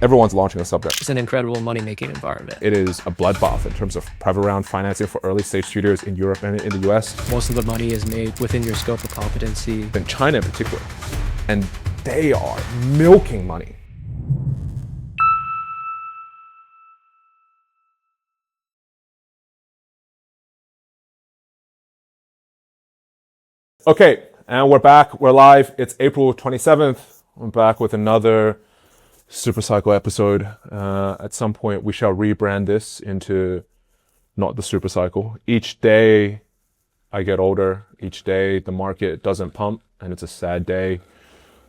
Everyone's launching a subnet. It's an incredible money-making environment. It is a bloodbath in terms of private round financing for early stage studios in Europe and in the US. Most of the money is made within your scope of competency. In China in particular. And they are milking money. Okay, and we're back. We're live. It's April 27th. I'm back with another Supercycle episode. At some point, we shall rebrand this into not the Supercycle. Each day I get older. Each day the market doesn't pump, and it's a sad day.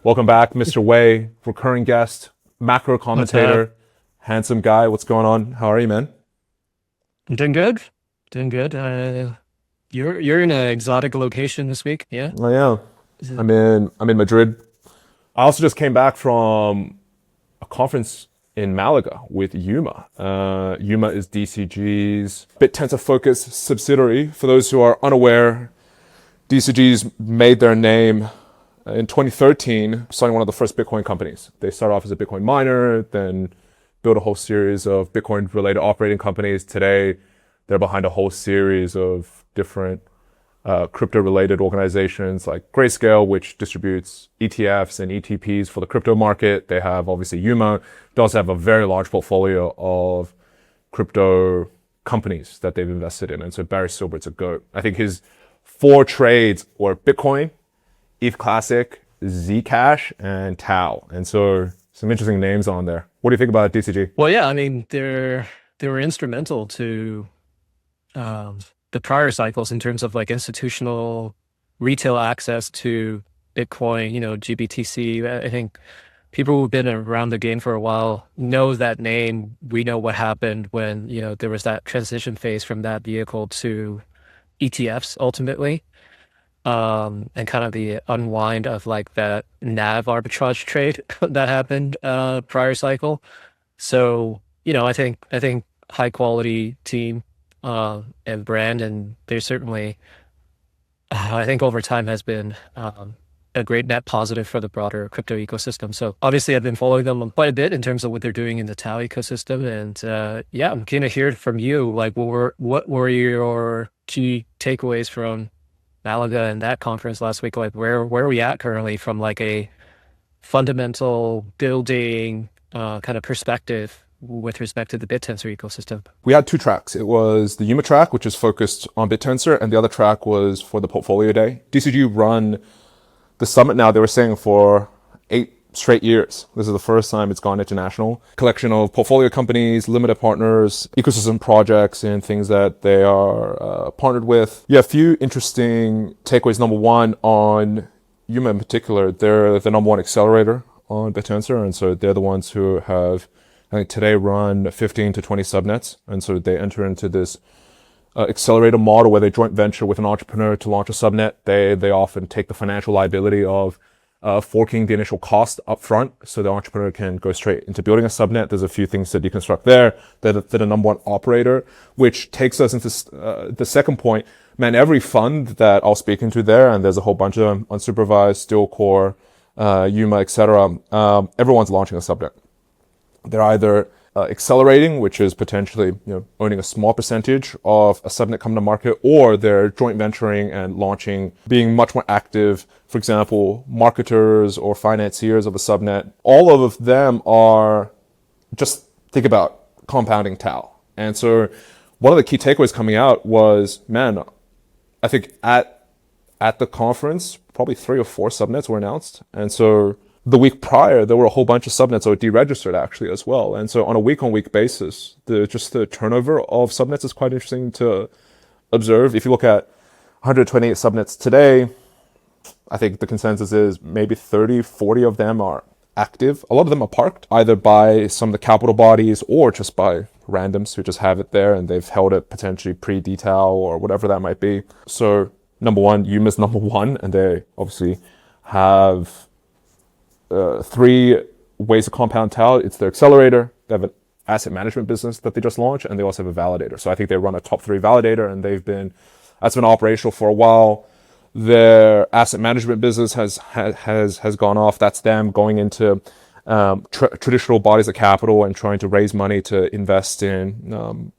Welcome back, Mr. Wei, recurring guest, macro commentator, handsome guy. What's going on? How are you, man? I'm doing good. Doing good. You're in an exotic location this week, yeah? I am. I'm in Madrid. I also just came back from a conference in Malaga with Yuma. Yuma is DCG's Bittensor focused subsidiary. For those who are unaware, DCG's made their name in 2013, starting one of the first Bitcoin companies. They started off as a Bitcoin miner, then built a whole series of Bitcoin-related operating companies. Today, they're behind a whole series of different crypto-related organizations like Grayscale, which distributes ETFs and ETPs for the crypto market. They have obviously Yuma. They also have a very large portfolio of crypto companies that they've invested in. And so Barry Silbert's a GOAT. I think his 4 trades were Bitcoin, ETH Classic, Zcash, and TAO. And so some interesting names on there. What do you think about DCG? Well, yeah, I mean, they were instrumental to the prior cycles in terms of like institutional retail access to Bitcoin, GBTC. I think people who've been around the game for a while know that name. We know what happened when, there was that transition phase from that vehicle to ETFs ultimately. And kind of the unwind of like that NAV arbitrage trade that happened prior cycle. So, I think high quality team and brand, and there's certainly, I think over time has been a great net positive for the broader crypto ecosystem. So obviously I've been following them quite a bit in terms of what they're doing in the TAO ecosystem. And I'm keen to hear from you, like what were your key takeaways from Malaga and that conference last week? Like where are we at currently from like a fundamental building kind of perspective with respect to the Bittensor ecosystem? We had 2 tracks. It was the Yuma track, which is focused on Bittensor, and the other track was for the portfolio day. DCG run the summit now, they were saying, for 8 straight years. This is the first time it's gone international. Collection of portfolio companies, limited partners, ecosystem projects, and things that they are partnered with. Yeah, a few interesting takeaways. Number one, on Yuma in particular, they're the number 1 accelerator on Bittensor, and so they're the ones who have, I think today, run 15 to 20 subnets. And so they enter into this accelerator model where they joint venture with an entrepreneur to launch a subnet. They often take the financial liability of forking the initial cost up front, so the entrepreneur can go straight into building a subnet. There's a few things to deconstruct there. They're the number 1 operator, which takes us into the second point. Man, every fund that I'll speak into there, and there's a whole bunch of them, unsupervised, Steel Core, Yuma, etc. Everyone's launching a subnet. They're either accelerating, which is potentially owning a small percentage of a subnet coming to market, or they're joint venturing and launching, being much more active. For example, marketers or financiers of a subnet. All of them are, just think about compounding TAO. And so one of the key takeaways coming out was, man, I think at the conference, probably 3 or 4 subnets were announced. And so the week prior, there were a whole bunch of subnets that were deregistered actually as well. And so on a week-on-week basis, the turnover of subnets is quite interesting to observe. If you look at 128 subnets today, I think the consensus is maybe 30, 40 of them are active. A lot of them are parked, either by some of the capital bodies or just by randoms who just have it there and they've held it potentially pre-detail or whatever that might be. So number 1, Yuma's number 1, and they obviously have 3 ways to compound TAO. It's their accelerator. They have an asset management business that they just launched, and they also have a validator. So I think they run a top 3 validator, and that's been operational for a while. Their asset management business has gone off. That's them going into traditional bodies of capital and trying to raise money to invest in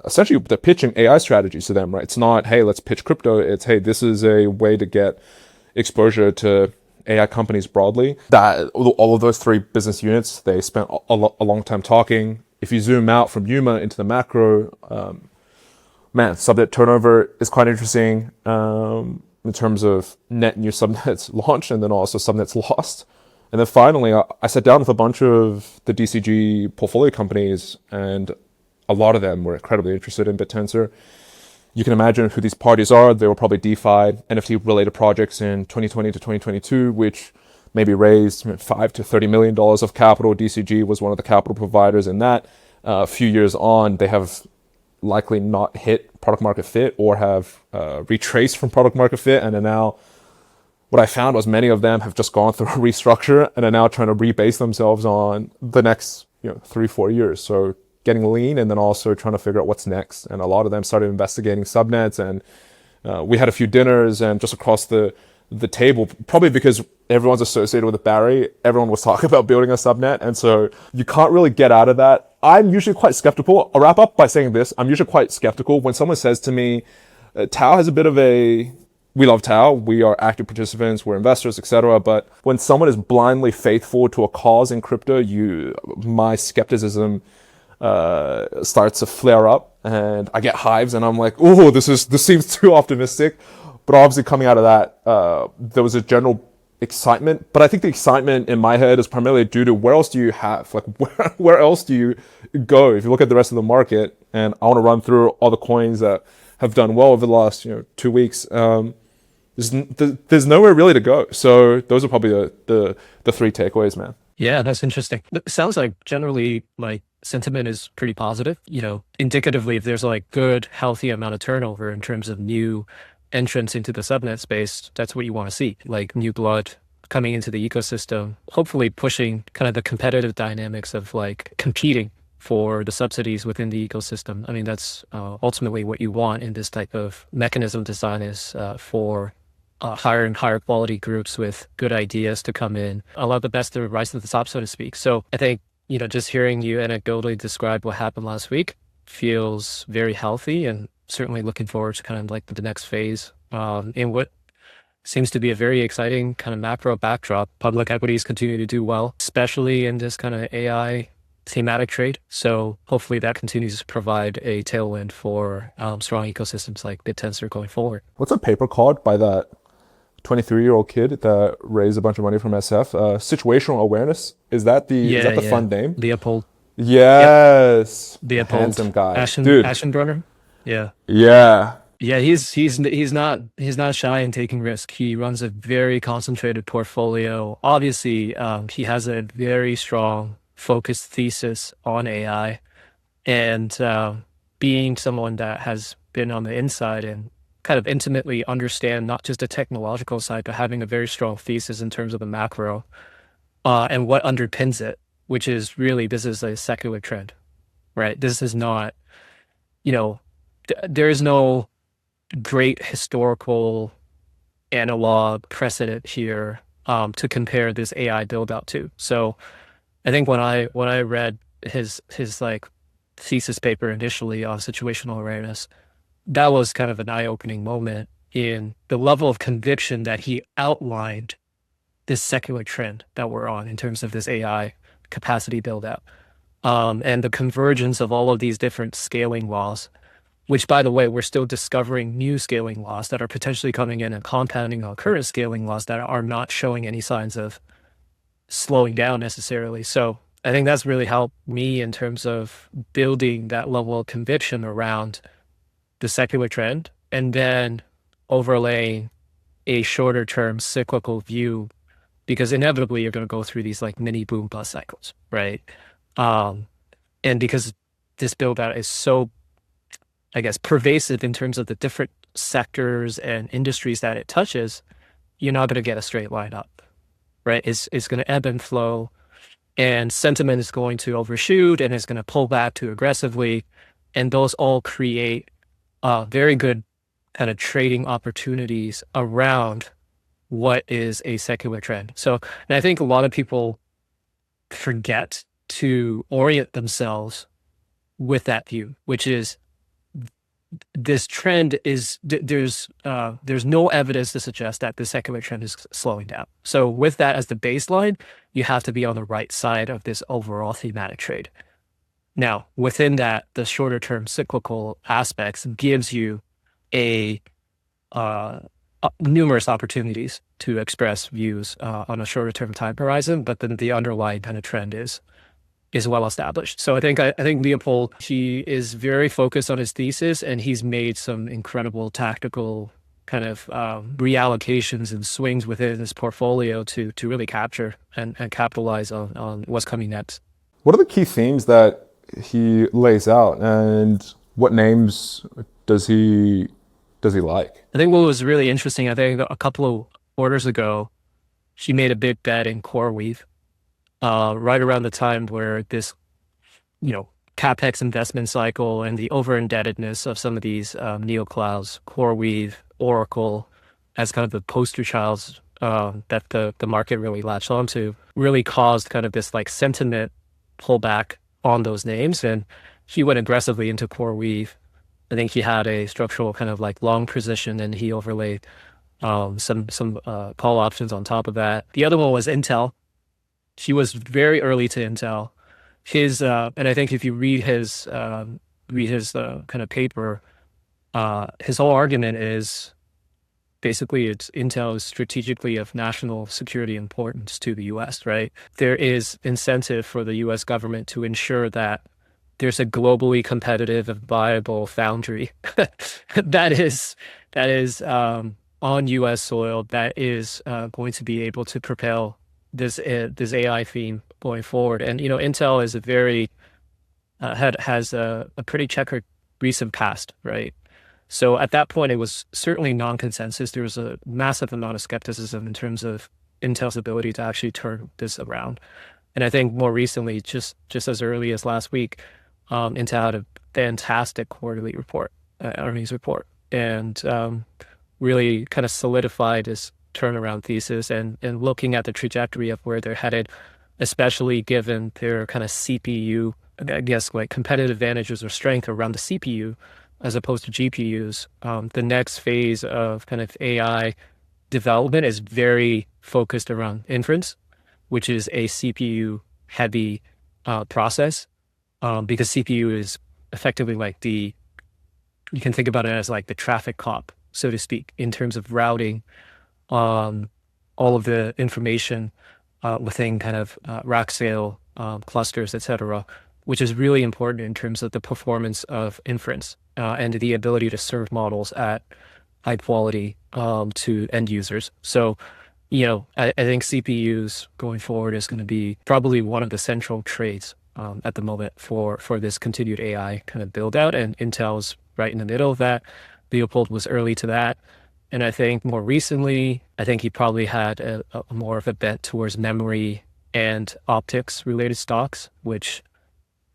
essentially they're pitching AI strategies to them, right? It's not, hey, let's pitch crypto. It's, hey, this is a way to get exposure to AI companies broadly. That all of those three business units, they spent a long time talking. If you zoom out from Yuma into the macro, man, subnet turnover is quite interesting in terms of net new subnets launched and then also subnets lost. And then finally, I sat down with a bunch of the DCG portfolio companies, and a lot of them were incredibly interested in Bittensor. You can imagine who these parties are. They were probably DeFi, NFT-related projects in 2020 to 2022, which maybe raised $5 to $30 million of capital. DCG was one of the capital providers in that. A few years on, they have likely not hit product market fit or have retraced from product market fit, and are now, what I found was many of them have just gone through a restructure and are now trying to rebase themselves on the next 3-4 years. So getting lean and then also trying to figure out what's next. And a lot of them started investigating subnets, and we had a few dinners, and just across the table, probably because everyone's associated with Barry, everyone was talking about building a subnet. And so you can't really get out of that. I'm usually quite skeptical. I'll wrap up by saying this. I'm usually quite skeptical when someone says to me, TAO has a bit of a, we love TAO, we are active participants, we're investors, etc. But when someone is blindly faithful to a cause in crypto, my skepticism starts to flare up, and I get hives, and I'm like, oh, this seems too optimistic. But obviously coming out of that, there was a general excitement. But I think the excitement in my head is primarily due to where else do you have? Like, where else do you go? If you look at the rest of the market, and I want to run through all the coins that have done well over the last 2 weeks, there's nowhere really to go. So those are probably the three takeaways, man. Yeah, that's interesting. It sounds like generally like sentiment is pretty positive. Indicatively, if there's like good, healthy amount of turnover in terms of new entrance into the subnet space, that's what you want to see, like new blood coming into the ecosystem, hopefully pushing kind of the competitive dynamics of like competing for the subsidies within the ecosystem. I mean, that's ultimately what you want in this type of mechanism design, is for higher and higher quality groups with good ideas to come in, allow the best to rise to the top, so to speak. So I think, just hearing you anecdotally describe what happened last week feels very healthy, and certainly looking forward to kind of like the next phase in what seems to be a very exciting kind of macro backdrop. Public equities continue to do well, especially in this kind of AI thematic trade. So hopefully that continues to provide a tailwind for strong ecosystems like Bittensor going forward. What's a paper called by that 23-year-old kid that raised a bunch of money from SF? Situational awareness. Is that the fun name? Leopold. Yes. Yep. Leopold. Handsome guy. Dude. Aschenbrunner. Yeah. Yeah. Yeah, he's not shy in taking risk. He runs a very concentrated portfolio. Obviously, he has a very strong focused thesis on AI, and being someone that has been on the inside and kind of intimately understand not just the technological side, but having a very strong thesis in terms of the macro and what underpins it, which is really, this is a secular trend, right? This is not, there is no great historical analog precedent here to compare this AI build out to. So I think when I read his like thesis paper initially on situational awareness, that was kind of an eye-opening moment in the level of conviction that he outlined this secular trend that we're on in terms of this AI capacity build out, and the convergence of all of these different scaling laws, which, by the way, we're still discovering new scaling laws that are potentially coming in and compounding on current scaling laws that are not showing any signs of slowing down necessarily. So I think that's really helped me in terms of building that level of conviction around the secular trend, and then overlaying a shorter term cyclical view, because inevitably you're going to go through these like mini boom bust cycles, right? And because this build out is so, I guess, pervasive in terms of the different sectors and industries that it touches, you're not going to get a straight line up, right? It's going to ebb and flow, and sentiment is going to overshoot, and it's going to pull back too aggressively. And those all create very good kind of trading opportunities around what is a secular trend. So, and I think a lot of people forget to orient themselves with that view, which is this trend is there's no evidence to suggest that the secular trend is slowing down. So with that as the baseline, you have to be on the right side of this overall thematic trade. Now, within that, the shorter term cyclical aspects gives you a numerous opportunities to express views on a shorter term time horizon, but then the underlying kind of trend is well established. So I think Leopold, he is very focused on his thesis, and he's made some incredible tactical kind of reallocations and swings within his portfolio to really capture and capitalize on what's coming next. What are the key themes that he lays out, and what names does he like? I think what was really interesting, I think a couple of quarters ago, she made a big bet in Coreweave, right around the time where this, CapEx investment cycle and the over indebtedness of some of these neoclouds, Coreweave, Oracle, as kind of the poster childs that the market really latched onto, really caused kind of this like sentiment pullback on those names. And he went aggressively into Coreweave. I think he had a structural kind of like long position, and he overlaid some call options on top of that. The other one was Intel. He was very early to Intel. His and I think if you read his kind of paper, his whole argument is basically it's Intel is strategically of national security importance to the U.S. Right? There is incentive for the U.S. government to ensure that there's a globally competitive and viable foundry that is on U.S. soil that is going to be able to propel this AI theme going forward. And Intel is a very has a pretty checkered recent past, right? So at that point, it was certainly non-consensus. There was a massive amount of skepticism in terms of Intel's ability to actually turn this around. And I think more recently, just as early as last week, Intel had a fantastic quarterly report, earnings report, and really kind of solidified this turnaround thesis. And looking at the trajectory of where they're headed, especially given their kind of CPU, I guess, like competitive advantages or strength around the CPU as opposed to GPUs, the next phase of kind of AI development is very focused around inference, which is a CPU heavy process. Because CPU is effectively like you can think about it as like the traffic cop, so to speak, in terms of routing all of the information within kind of rack scale clusters, etc., which is really important in terms of the performance of inference and the ability to serve models at high quality to end users. So, I think CPUs going forward is going to be probably one of the central trades at the moment for this continued AI kind of build out, and Intel's right in the middle of that. Leopold was early to that. And I think more recently, I think he probably had a more of a bent towards memory and optics related stocks, which,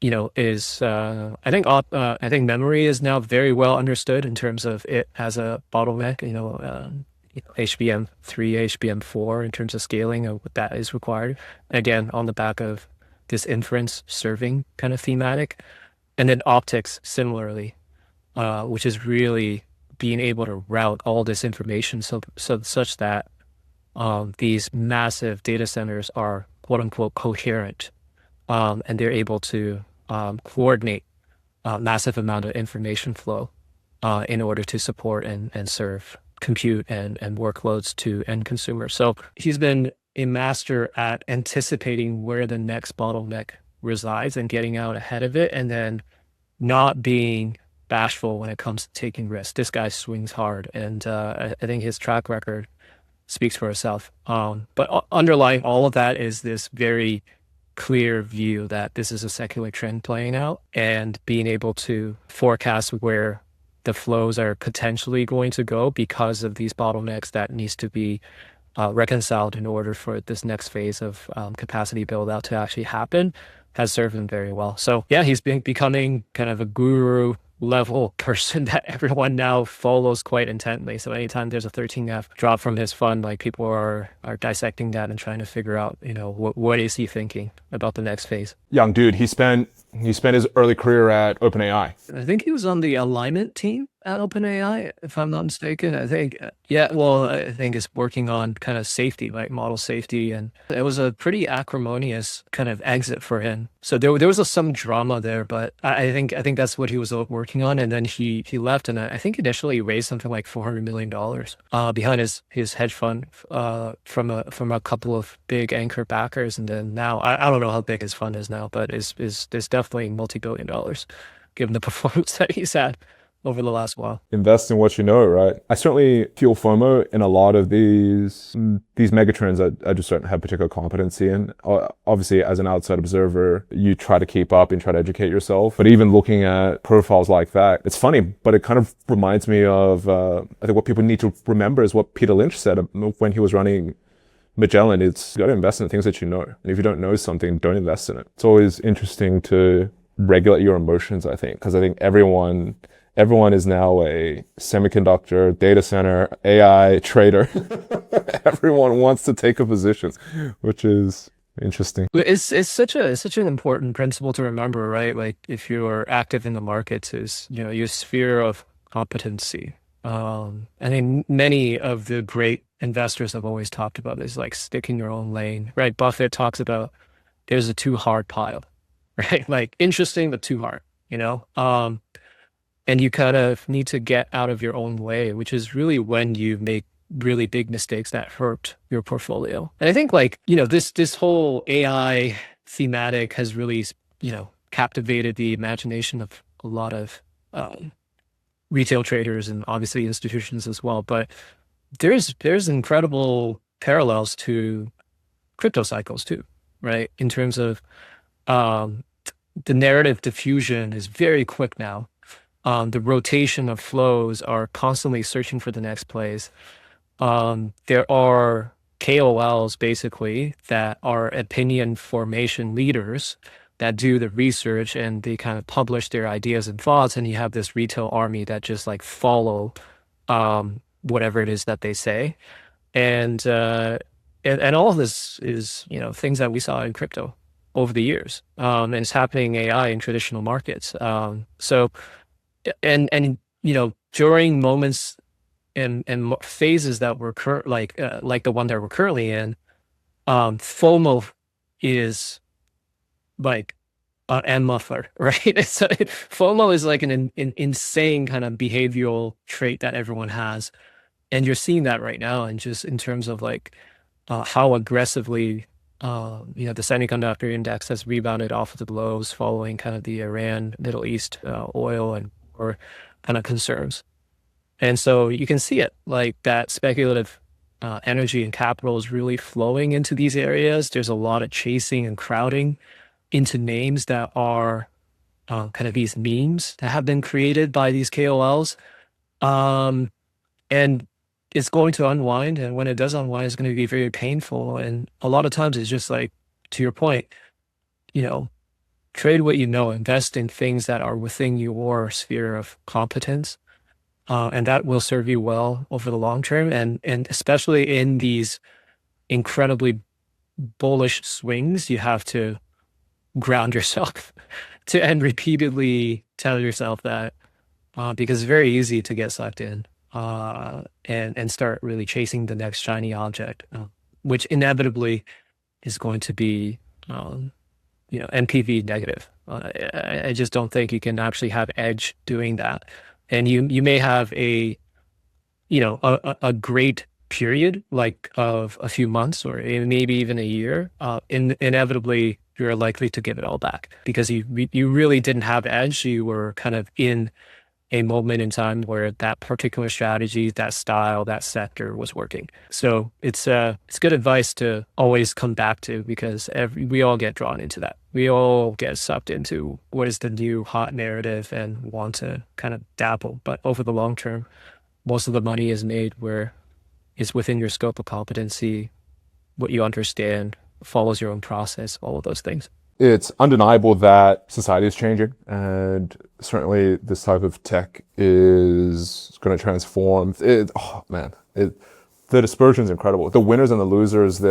is I think memory is now very well understood in terms of it as a bottleneck, HBM3, HBM4 in terms of scaling of what that is required. Again, on the back of this inference serving kind of thematic. And then optics similarly, which is really being able to route all this information so such that these massive data centers are quote unquote coherent, and they're able to coordinate massive amount of information flow in order to support and serve compute and workloads to end consumers. So he's been a master at anticipating where the next bottleneck resides and getting out ahead of it, and then not being bashful when it comes to taking risks. This guy swings hard, and I think his track record speaks for itself. But underlying all of that is this very clear view that this is a secular trend playing out, and being able to forecast where the flows are potentially going to go because of these bottlenecks that needs to be reconciled in order for this next phase of capacity build out to actually happen has served him very well. So yeah, he's been becoming kind of a guru level person that everyone now follows quite intently. So anytime there's a 13F drop from his fund, like people are dissecting that and trying to figure out, what is he thinking about the next phase. Young dude, he spent his early career at OpenAI. I think he was on the alignment team at OpenAI, if I'm not mistaken. I think, yeah, well, I think it's working on kind of safety, like model safety. And it was a pretty acrimonious kind of exit for him. So there was some drama there, but I think that's what he was working on. And then he left, and I think initially he raised something like $400 million behind his hedge fund from a couple of big anchor backers. And then now, I don't know how big his fund is now, but it's definitely multi-billion dollars, given the performance that he's had over the last while. Invest in what you know, right? I certainly feel FOMO in a lot of these megatrends that I just don't have particular competency in. Obviously, as an outside observer, you try to keep up and try to educate yourself. But even looking at profiles like that, it's funny, but it kind of reminds me of, I think what people need to remember is what Peter Lynch said when he was running Magellan. It's, you got to invest in things that you know. And if you don't know something, don't invest in it. It's always interesting to regulate your emotions, I think, because I think everyone is now a semiconductor, data center, AI trader. Everyone wants to take a position, which is interesting. It's such an important principle to remember, right? Like if you're active in the markets, is your sphere of competency. I think many of the great investors have always talked about is like stick in your own lane, right? Buffett talks about there's a too hard pile, right? Like interesting, but too hard, and you kind of need to get out of your own way, which is really when you make really big mistakes that hurt your portfolio. And I think this whole AI thematic has really, captivated the imagination of a lot of retail traders and obviously institutions as well. But there's incredible parallels to crypto cycles too, right? In terms of the narrative diffusion is very quick now. The rotation of flows are constantly searching for the next plays. There are KOLs basically that are opinion formation leaders that do the research and they kind of publish their ideas and thoughts, and you have this retail army that just like follow whatever it is that they say. And all of this is, things that we saw in crypto over the years. And it's happening in AI in traditional markets. And during moments and phases that we're like the one that we're currently in, FOMO is like an end muffler, right? So FOMO is like an insane kind of behavioral trait that everyone has, and you're seeing that right now, and just in terms of like how aggressively the semiconductor index has rebounded off of the lows following kind of the Iran, Middle East oil and or kind of concerns. And so you can see it like that speculative energy and capital is really flowing into these areas. There's a lot of chasing and crowding into names that are kind of these memes that have been created by these KOLs. And it's going to unwind. And when it does unwind, it's going to be very painful. And a lot of times it's just like, to your point, trade what you know, invest in things that are within your sphere of competence. And that will serve you well over the long term. And especially in these incredibly bullish swings, you have to ground yourself and repeatedly tell yourself that, because it's very easy to get sucked in and start really chasing the next shiny object, which inevitably is going to be NPV negative. I just don't think you can actually have edge doing that. And you may have a great period like of a few months or maybe even a year. Inevitably, you're likely to give it all back because you really didn't have edge. You were kind of in a moment in time where that particular strategy, that style, that sector was working. So it's good advice to always come back to, because we all get drawn into that. We all get sucked into what is the new hot narrative and want to kind of dabble. But over the long term, most of the money is made where it's within your scope of competency, what you understand, follows your own process, all of those things. it's undeniable that society is changing, and certainly this type of tech is going to transform. Oh man, the dispersion is incredible. The winners and the losers.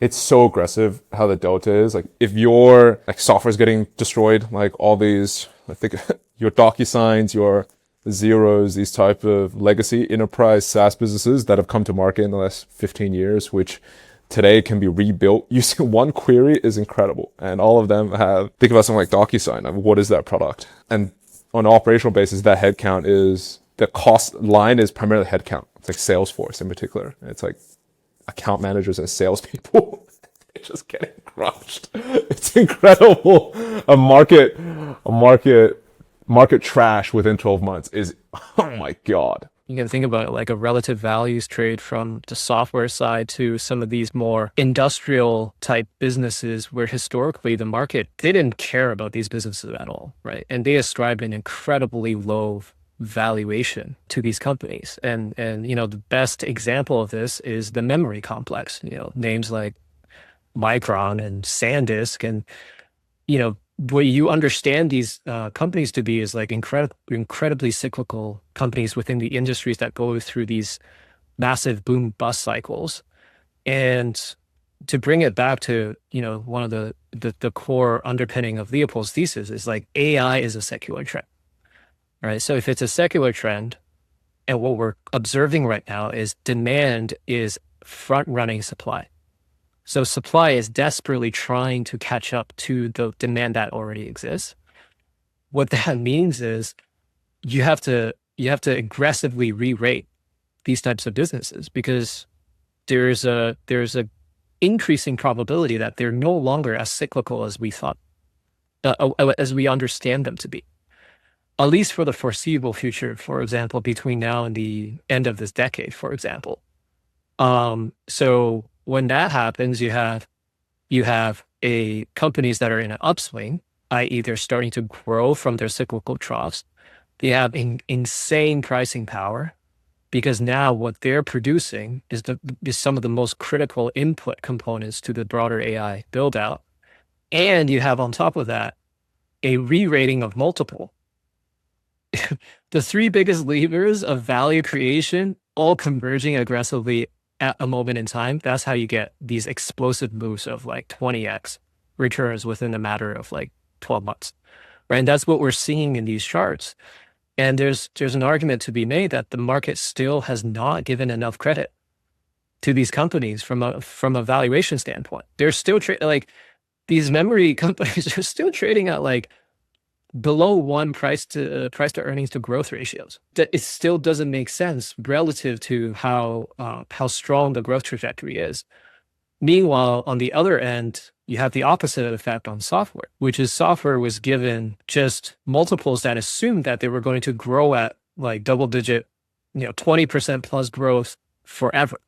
It's so aggressive how the delta is. Like if your like software is getting destroyed, like all these, I think your DocuSigns, your Zeros, these type of legacy enterprise SaaS businesses that have come to market in the last 15 years, which today can be rebuilt using one query is incredible. And all of them have, think about something like DocuSign. I mean, what is that product? And on an operational basis, that headcount is, the cost line is primarily headcount. It's like Salesforce in particular. It's like account managers and salespeople. They're just getting crushed. It's incredible. Market trash within 12 months is, oh my God. You can think about it like a relative values trade from the software side to some of these more industrial type businesses where historically the market, they didn't care about these businesses at all, right? And they ascribed an incredibly low valuation to these companies. And you know, the best example of this is the memory complex, you know, names like Micron and SanDisk. And, you know, what you understand these companies to be is like incredibly cyclical companies within the industries that go through these massive boom bust cycles. And to bring it back to, you know, one of the core underpinning of Leopold's thesis is like AI is a secular trend, right? So if it's a secular trend, and what we're observing right now is demand is front running supply. So supply is desperately trying to catch up to the demand that already exists. What that means is you have to aggressively re-rate these types of businesses because there's a increasing probability that they're no longer as cyclical as we thought, as we understand them to be, at least for the foreseeable future. For example, between now and the end of this decade, for example. So when that happens, you have a companies that are in an upswing, i.e. they're starting to grow from their cyclical troughs. They have insane pricing power because now what they're producing is some of the most critical input components to the broader AI build out. And you have on top of that, a re-rating of multiple. The three biggest levers of value creation all converging aggressively at a moment in time. That's how you get these explosive moves of like 20x returns within a matter of like 12 months, right? And that's what we're seeing in these charts. And there's an argument to be made that the market still has not given enough credit to these companies from a valuation standpoint. They're still like these memory companies are still trading at like below one price to earnings to growth ratios. That it still doesn't make sense relative to how strong the growth trajectory is. Meanwhile, on the other end, you have the opposite effect on software, which is software was given just multiples that assumed that they were going to grow at like double digit, 20% plus growth forever,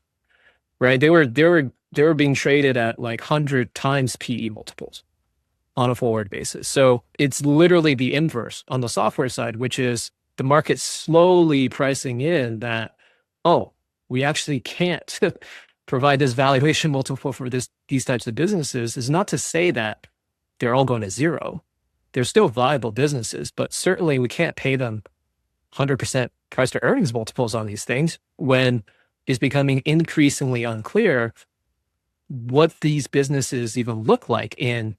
right? They were being traded at like 100 times PE multiples on a forward basis. So it's literally the inverse on the software side, which is the market slowly pricing in that, oh, we actually can't provide this valuation multiple for these types of businesses. Is not to say that they're all going to zero. They're still viable businesses, but certainly we can't pay them 100% price to earnings multiples on these things when it's becoming increasingly unclear what these businesses even look like in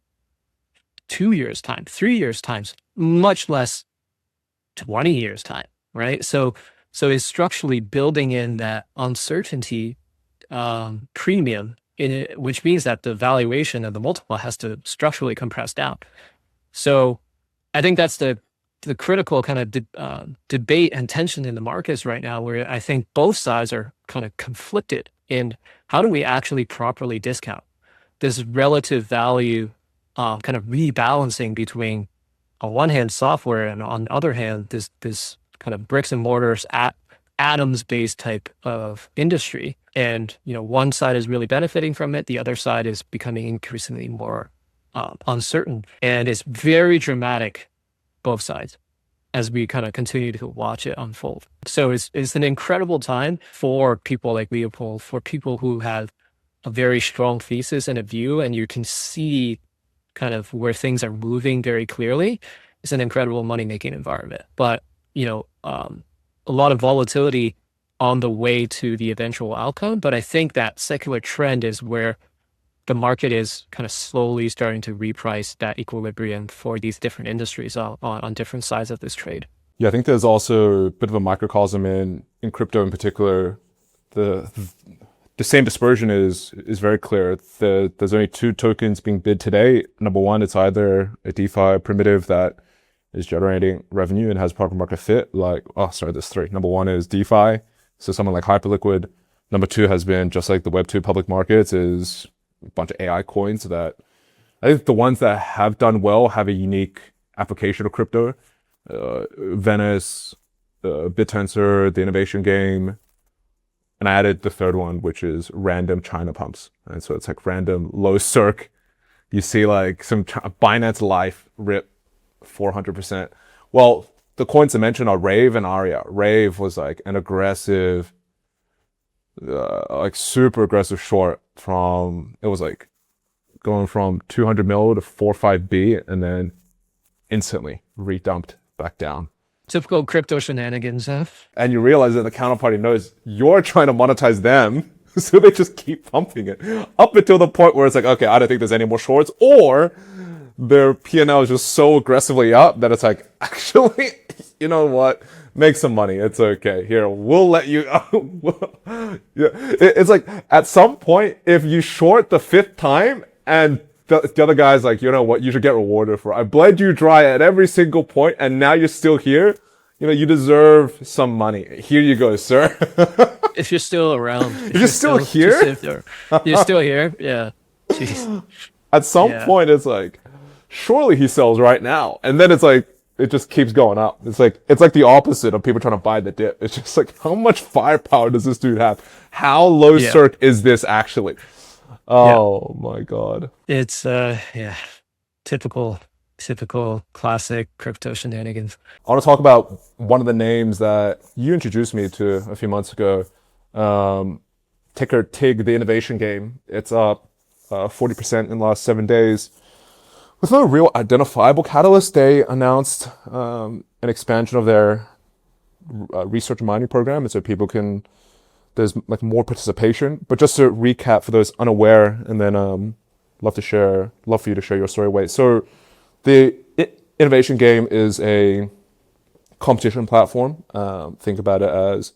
2 years time, 3 years times, much less 20 years time, right? So it's structurally building in that uncertainty premium in it, which means that the valuation of the multiple has to structurally compress down. So I think that's the critical kind of debate and tension in the markets right now, where I think both sides are kind of conflicted in how do we actually properly discount this relative value kind of rebalancing between, on one hand, software, and on the other hand, this kind of bricks and mortars atoms-based type of industry. And one side is really benefiting from it, the other side is becoming increasingly more uncertain, and it's very dramatic, both sides, as we kind of continue to watch it unfold. So it's an incredible time for people like Leopold, for people who have a very strong thesis and a view, and you can see kind of where things are moving very clearly, it's an incredible money-making environment. But, a lot of volatility on the way to the eventual outcome. But I think that secular trend is where the market is kind of slowly starting to reprice that equilibrium for these different industries on different sides of this trade. Yeah, I think there's also a bit of a microcosm in crypto in particular. The same dispersion is very clear. There's only two tokens being bid today. Number one, it's either a DeFi primitive that is generating revenue and has product market fit. There's three. Number one is DeFi, so someone like Hyperliquid. Number two has been, just like the Web2 public markets, is a bunch of AI coins that I think the ones that have done well have a unique application of crypto. Venice, Bittensor, the innovation game. And I added the third one, which is random China pumps. And so it's like random low circ. You see like some Binance Life rip 400%. Well, the coins I mentioned are Rave and Aria. Rave was like an aggressive, like super aggressive short it was like going from 200 mil to 4.5B and then instantly redumped back down. Typical crypto shenanigans, huh? And you realize that the counterparty knows you're trying to monetize them, so they just keep pumping it up until the point where it's like, okay, I don't think there's any more shorts, or their P&L is just so aggressively up that it's like, actually, you know what? Make some money. It's okay. Here, we'll let you. Yeah. It's like at some point, if you short the fifth time and the other guy's like, you know what, you should get rewarded for it. I bled you dry at every single point and now you're still here. You deserve some money. Here you go, sir. If you're still around. If you're still here? You're still here? Yeah. Jeez. At some point, it's like, surely he sells right now. And then it's like, it just keeps going up. It's like the opposite of people trying to buy the dip. It's just like, how much firepower does this dude have? How low circ is this actually? Oh my God. It's typical classic crypto shenanigans. I want to talk about one of the names that you introduced me to a few months ago. Ticker TIG, the innovation game. It's up 40% in the last 7 days. With no real identifiable catalyst, they announced an expansion of their research and mining program, and so there's like more participation. But just to recap for those unaware, and then love for you to share your story, Wei. So the innovation game is a competition platform. Think about it as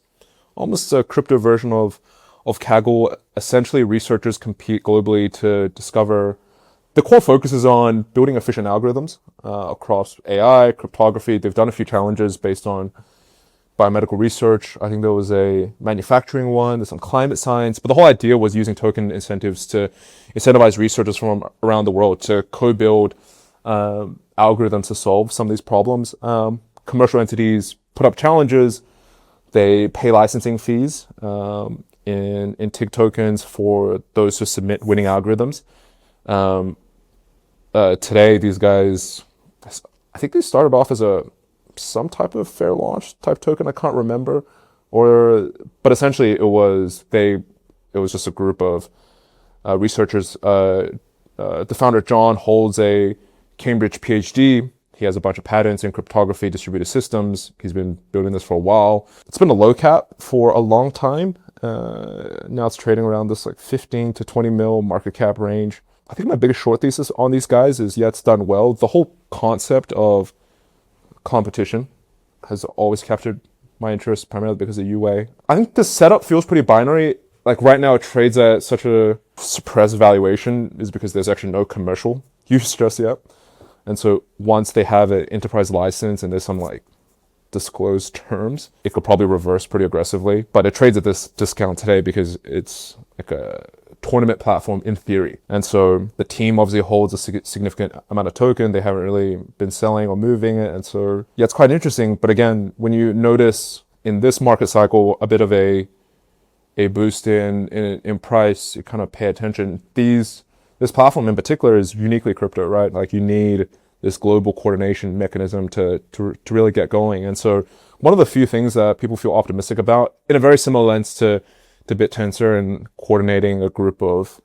almost a crypto version of Kaggle. Essentially, researchers compete globally to discover. The core focus is on building efficient algorithms across AI, cryptography. They've done a few challenges based on biomedical research. I think there was a manufacturing one, there's some climate science, but the whole idea was using token incentives to incentivize researchers from around the world to co-build algorithms to solve some of these problems. Commercial entities put up challenges. They pay licensing fees in TIG tokens for those who submit winning algorithms. Today, these guys, I think they started off as some type of fair launch type token. I can't remember, but essentially it was just a group of researchers. The founder John holds a Cambridge PhD. He has a bunch of patents in cryptography, distributed systems. He's been building this for a while. It's been a low cap for a long time. Now it's trading around this like 15 to 20 mil market cap range. I think my biggest short thesis on these guys is, it's done well. The whole concept of competition has always captured my interest, primarily because of UA. I think the setup feels pretty binary. Like right now it trades at such a suppressed valuation is because there's actually no commercial use just yet. And so once they have an enterprise license and there's some like disclosed terms, it could probably reverse pretty aggressively. But it trades at this discount today because it's like a tournament platform in theory. And so the team obviously holds a significant amount of token. They haven't really been selling or moving it. And so, it's quite interesting. But again, when you notice in this market cycle, a bit of a boost in price, you kind of pay attention. This platform in particular is uniquely crypto, right? Like you need this global coordination mechanism to really get going. And so one of the few things that people feel optimistic about, in a very similar lens to Bittensor and coordinating a group of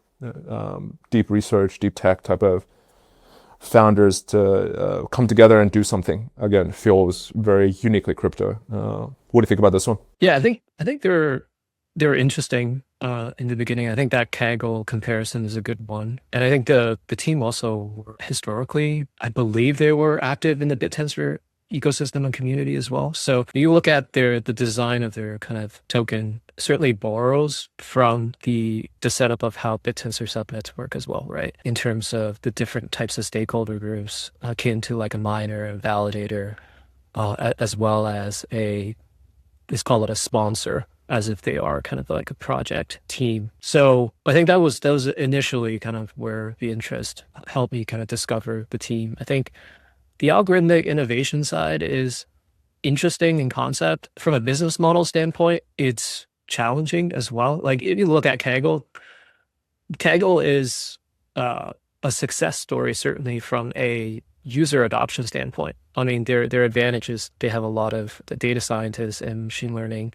deep research, deep tech type of founders to come together and do something. Again, feels very uniquely crypto. What do you think about this one? Yeah, I think they're interesting in the beginning. I think that Kaggle comparison is a good one. And I think the team also historically, I believe they were active in the Bittensor ecosystem and community as well. So you look at the design of their kind of token certainly borrows from the setup of how Bittensor subnets work as well, right? In terms of the different types of stakeholder groups akin to like a miner, a validator, as well as let's call it a sponsor, as if they are kind of like a project team. So I think that was initially kind of where the interest helped me kind of discover the team. I think the algorithmic innovation side is interesting in concept. From a business model standpoint, it's challenging as well. Like if you look at Kaggle is a success story, certainly from a user adoption standpoint. I mean, their advantage is they have a lot of the data scientists and machine learning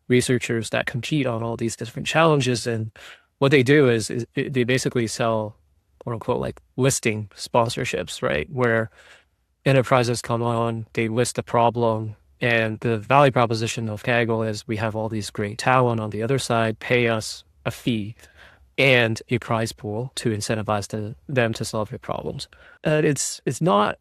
researchers that compete on all these different challenges. And what they do is they basically sell, quote unquote, like listing sponsorships, right? Where enterprises come on, they list a problem, and the value proposition of Kaggle is we have all these great talent on the other side, pay us a fee and a prize pool to incentivize them to solve your problems. And it's not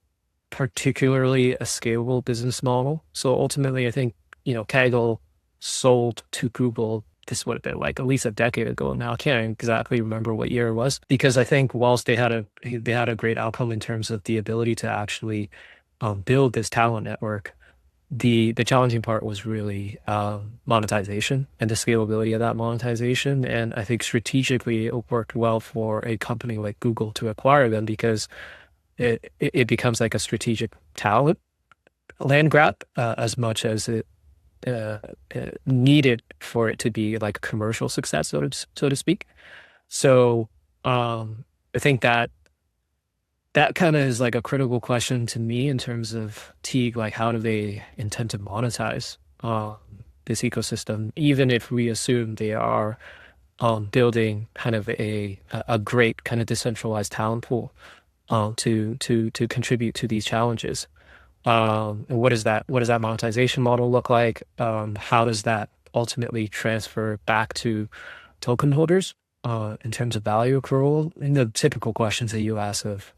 particularly a scalable business model. So ultimately, I think, Kaggle sold to Google. This would have been like at least a decade ago now. I can't exactly remember what year it was, because I think whilst they had a great outcome in terms of the ability to actually build this talent network, the challenging part was really monetization and the scalability of that monetization. And I think strategically it worked well for a company like Google to acquire them, because it becomes like a strategic talent land grab as much as it needed for it to be like a commercial success, so to speak. So I think that kind of is like a critical question to me in terms of Teague, like how do they intend to monetize this ecosystem, even if we assume they are building kind of a great kind of decentralized talent pool to contribute to these challenges. And what does that monetization model look like? How does that ultimately transfer back to token holders in terms of value accrual? And the typical questions that you ask of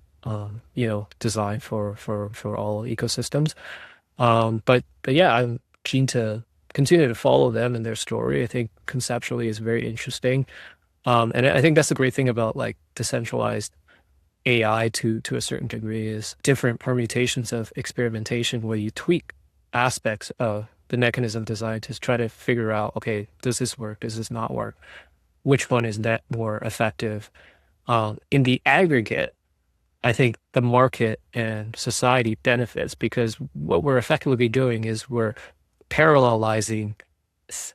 design for all ecosystems. But yeah, I'm keen to continue to follow them and their story. I think conceptually is very interesting. And I think that's the great thing about like decentralized AI to a certain degree, is different permutations of experimentation where you tweak aspects of the mechanism design to try to figure out, okay, does this work? Does this not work? Which one is that more effective? In the aggregate, I think the market and society benefits, because what we're effectively doing is we're parallelizing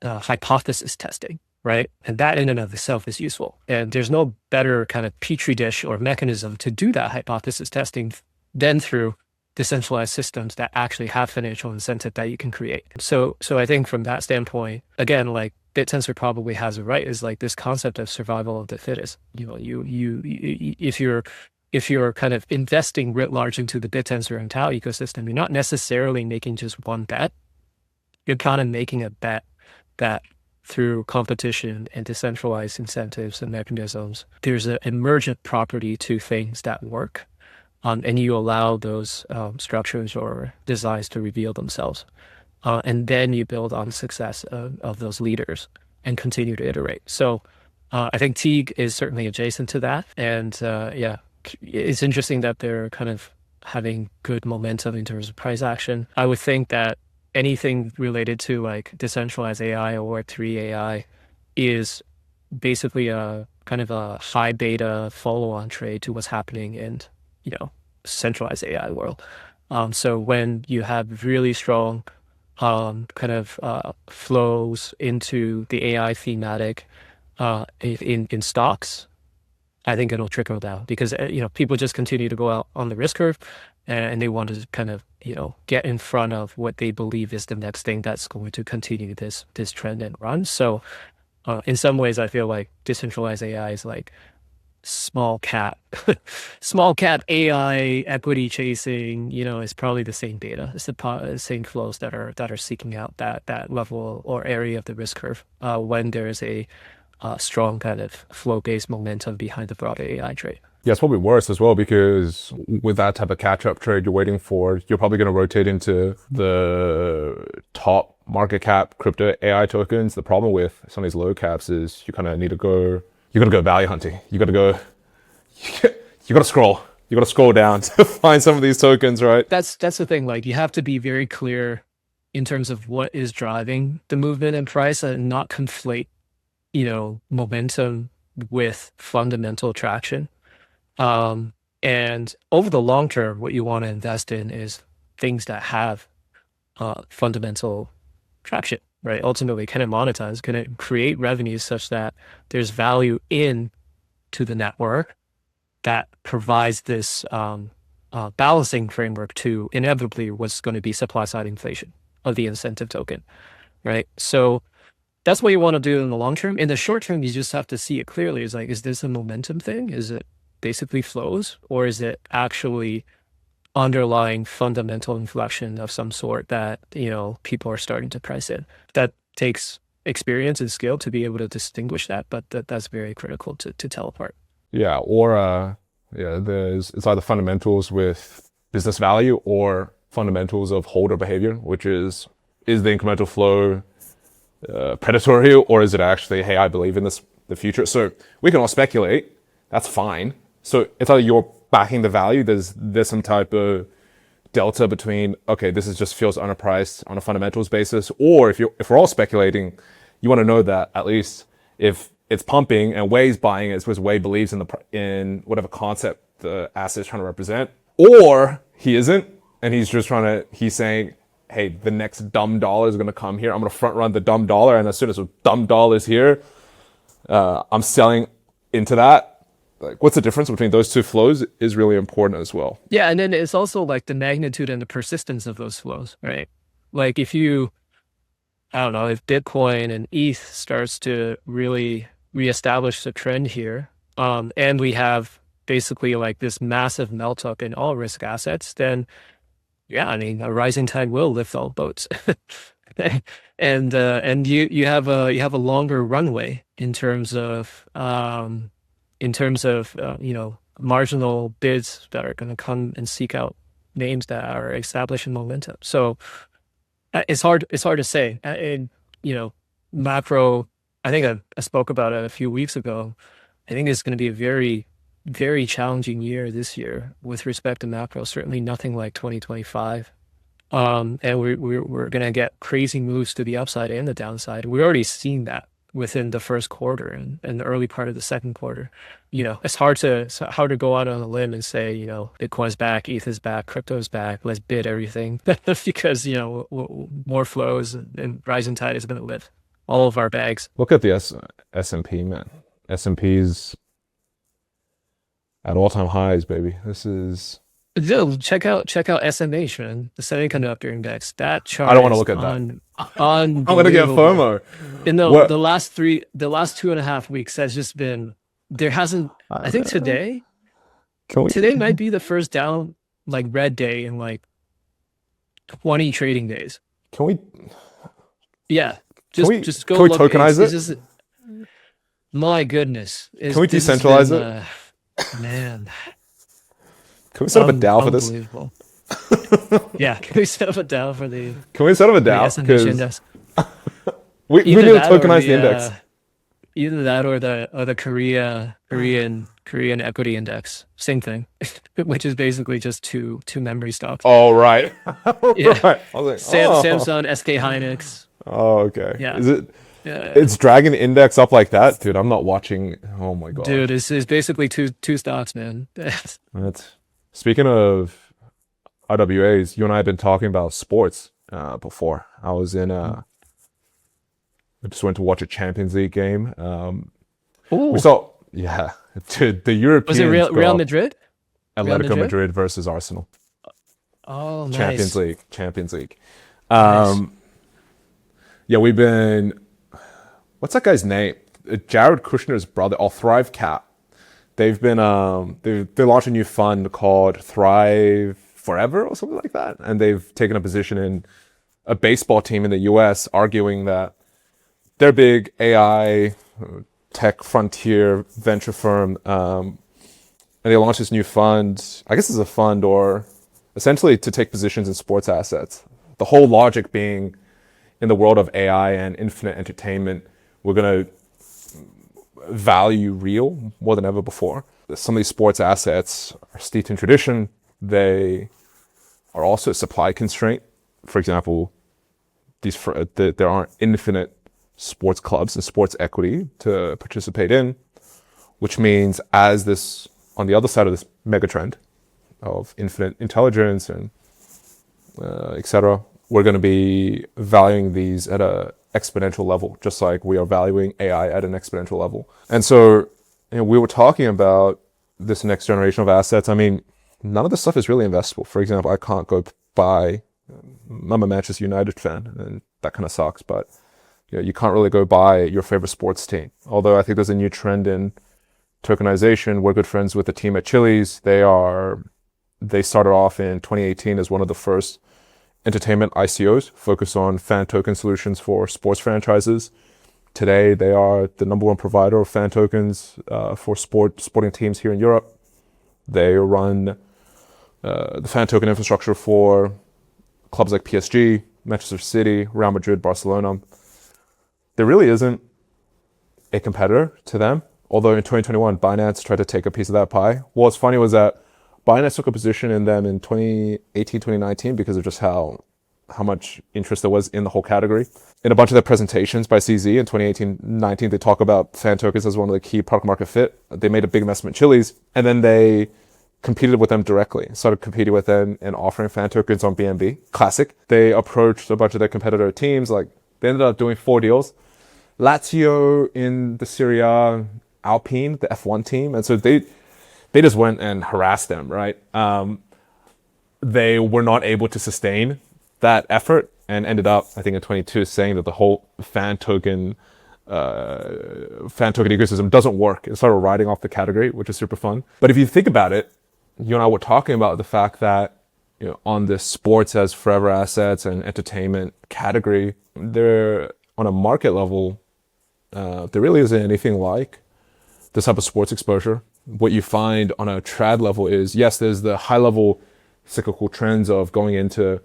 hypothesis testing, right? And that in and of itself is useful. And there's no better kind of petri dish or mechanism to do that hypothesis testing than through decentralized systems that actually have financial incentive that you can create. So I think from that standpoint, again, like Bittensor probably has it right, is like this concept of survival of the fittest. If you're kind of investing writ large into the Bittensor and TAO ecosystem, you're not necessarily making just one bet. You're kind of making a bet that through competition and decentralized incentives and mechanisms, there's an emergent property to things that work. And you allow those structures or designs to reveal themselves. And then you build on success of those leaders and continue to iterate. So I think Teague is certainly adjacent to that. And yeah, it's interesting that they're kind of having good momentum in terms of price action. I would think that anything related to like decentralized AI or Web3 AI is basically a kind of a high beta follow-on trade to what's happening in, centralized AI world. So when you have really strong kind of flows into the AI thematic in stocks, I think it'll trickle down, because people just continue to go out on the risk curve, and they want to kind of get in front of what they believe is the next thing that's going to continue this trend and run. So in some ways, I feel like decentralized AI is like small cap, small cap AI equity chasing, is probably the same beta. It's the same flows that are seeking out that level or area of the risk curve when there is a strong kind of flow-based momentum behind the broader AI trade. Yeah, it's probably worse as well because with that type of catch-up trade you're probably going to rotate into the top market cap crypto AI tokens. The problem with some of these low caps is you kind of need to go, you got to go value hunting. You got to go, you got to scroll. You got to scroll down to find some of these tokens, right? That's the thing. Like, you have to be very clear in terms of what is driving the movement in price and not conflate, momentum with fundamental traction. And over the long term, what you want to invest in is things that have fundamental traction, right? Ultimately, can it monetize? Can it create revenues such that there's value in to the network that provides this balancing framework to inevitably what's going to be supply side inflation of the incentive token, right? So that's what you want to do in the long term. In the short term, you just have to see it clearly. It's like, is this a momentum thing? Is it basically flows, or is it actually underlying fundamental inflection of some sort that people are starting to price in? That takes experience and skill to be able to distinguish that, but that's very critical to tell apart. Yeah, or it's either fundamentals with business value or fundamentals of holder behavior, which is the incremental flow predatory, or is it actually, hey, I believe in the future? So we can all speculate. That's fine. So it's either you're backing the value, there's some type of delta between, okay, this is just feels underpriced on a fundamentals basis, or if we're all speculating, you want to know that at least if it's pumping and Wei's buying it, it's because Wei believes in whatever concept the asset is trying to represent, or he isn't, and he's saying, hey, the next dumb dollar is going to come here. I'm going to front run the dumb dollar, and as soon as the dumb dollar is here, I'm selling into that. Like, what's the difference between those two flows is really important as well. Yeah, and then it's also like the magnitude and the persistence of those flows, right? Like, if Bitcoin and ETH starts to really reestablish the trend here, and we have basically like this massive melt up in all risk assets, then yeah, I mean, a rising tide will lift all boats. And you have a longer runway in terms of marginal bids that are going to come and seek out names that are establishing momentum. So it's hard to say. Macro, I think I spoke about it a few weeks ago. I think it's going to be a very, very challenging year this year with respect to macro. Certainly nothing like 2025. And we're going to get crazy moves to the upside and the downside. We're already seeing that within the first quarter and the early part of the second quarter. It's hard to go out on a limb and say, Bitcoin's back, ETH is back, crypto's back, let's bid everything. Because, more flows and rising tide is going to lift all of our bags. Look at the S&P, man. S&P's at all-time highs, baby. This is... Dude, check out SMH, man, the semiconductor index. That chart. I don't want to look at that. I'm gonna get FOMO. In the last 2.5 weeks, has just been, there hasn't. I think today might be the first down like red day in like 20 trading days. Can we? Yeah, just go. Can we tokenize it? My goodness. Can we decentralize it? Man. Can we set up a DAO for this? Yeah, can we set up a DAO for the... Can we set up a DAO? Because we need to tokenize the index. Either that or the Korean equity index. Same thing, which is basically just two memory stocks. Oh, right. Yeah. Right. I was like, Samsung, SK Hynix. Oh, okay. Yeah. Is it... It's dragging the index up like that? Dude, I'm not watching... Oh, my God. Dude, it's basically two stocks, man. Speaking of RWAs, you and I have been talking about sports before. I was in I just went to watch a Champions League game. We saw, dude, the Europeans. Was it Real Madrid? Atletico Madrid versus Arsenal. Oh, nice. Champions League. Nice. Yeah, we've been, what's that guy's name? Jared Kushner's brother, Thrive Cap. They launched a new fund called Thrive Forever or something like that, and they've taken a position in a baseball team in the U.S. arguing that their big AI tech frontier venture firm, and they launched this new fund. I guess it's a fund, or essentially to take positions in sports assets. The whole logic being, in the world of AI and infinite entertainment, we're going to value real more than ever before. Some of these sports assets are steeped in tradition. They are also a supply constraint. For example, there aren't infinite sports clubs and sports equity to participate in, which means as this, on the other side of this megatrend of infinite intelligence and etc., we're going to be valuing these at a exponential level, just like we are valuing AI at an exponential level. And so, we were talking about this next generation of assets. I mean, none of this stuff is really investable. For example, I can't go buy, I'm a Manchester United fan, and that kind of sucks, but you can't really go buy your favorite sports team. Although I think there's a new trend in tokenization. We're good friends with the team at Chiliz. They started off in 2018 as one of the first entertainment ICOs focused on fan token solutions for sports franchises. Today, they are the number one provider of fan tokens for sporting teams here in Europe. They run the fan token infrastructure for clubs like PSG, Manchester City, Real Madrid, Barcelona. There really isn't a competitor to them. Although in 2021, Binance tried to take a piece of that pie. What's funny was that Binance took a position in them in 2018, 2019 because of just how much interest there was in the whole category. In a bunch of their presentations by CZ in 2018-19, they talk about fan tokens as one of the key product market fit. They made a big investment in Chiliz, and then they competed with them directly, started competing with them and offering fan tokens on BNB. Classic. They approached a bunch of their competitor teams. Like, they ended up doing 4 deals. Lazio in the Serie A, Alpine, the F1 team. And so they just went and harassed them, right? They were not able to sustain that effort and ended up, I think in 22, saying that the whole fan token ecosystem doesn't work. It started riding off the category, which is super fun. But if you think about it, you and I were talking about the fact that on this sports as forever assets and entertainment category, there on a market level, there really isn't anything like this type of sports exposure. What you find on a trad level is, yes, there's the high level cyclical trends of going into,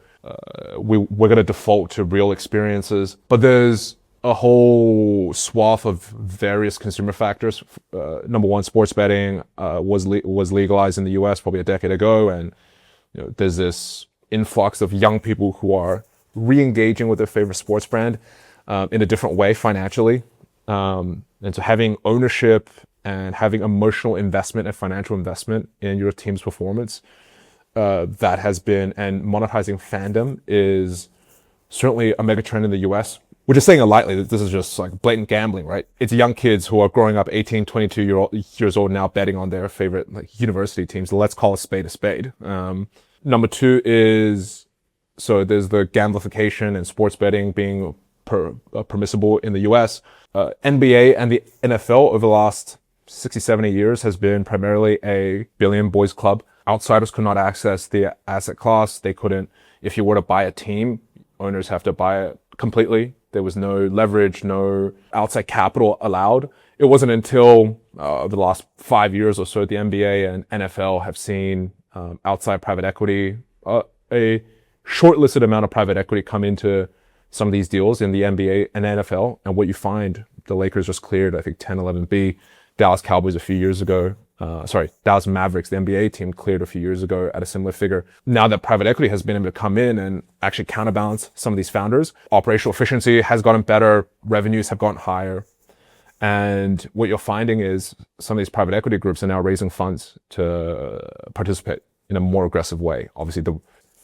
we're going to default to real experiences, but there's a whole swath of various consumer factors. Number one, sports betting was legalized in the US probably a decade ago, and there's this influx of young people who are re-engaging with their favorite sports brand in a different way financially. And so having ownership and having emotional investment and financial investment in your team's performance, that has been, and monetizing fandom is certainly a mega trend in the US. We're just saying it lightly, that this is just like blatant gambling, right? It's young kids who are growing up 18, 22 years old now betting on their favorite university teams. Let's call a spade a spade. Number two is, so there's the gamification and sports betting being permissible in the US. NBA and the NFL over the last 60, 70 years has been primarily a billion boys club. Outsiders could not access the asset class. They couldn't, if you were to buy a team, owners have to buy it completely. There was no leverage, no outside capital allowed. It wasn't until the last 5 years or so, the NBA and NFL have seen outside private equity, a shortlisted amount of private equity come into some of these deals in the NBA and NFL. And what you find, the Lakers just cleared, I think 10, 11B. Dallas Cowboys a few years ago, Dallas Mavericks, the NBA team, cleared a few years ago at a similar figure. Now that private equity has been able to come in and actually counterbalance some of these founders, operational efficiency has gotten better, revenues have gotten higher. And what you're finding is some of these private equity groups are now raising funds to participate in a more aggressive way. Obviously,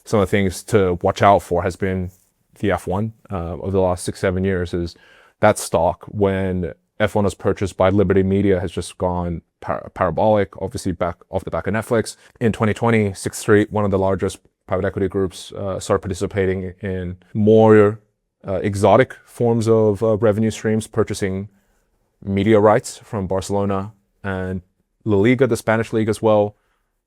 some of the things to watch out for has been the F1 over the last 6-7 years. Is that stock, when F1 was purchased by Liberty Media, has just gone parabolic, obviously back off the back of Netflix. In 2020, Sixth Street, one of the largest private equity groups, started participating in more exotic forms of revenue streams, purchasing media rights from Barcelona and La Liga, the Spanish league as well.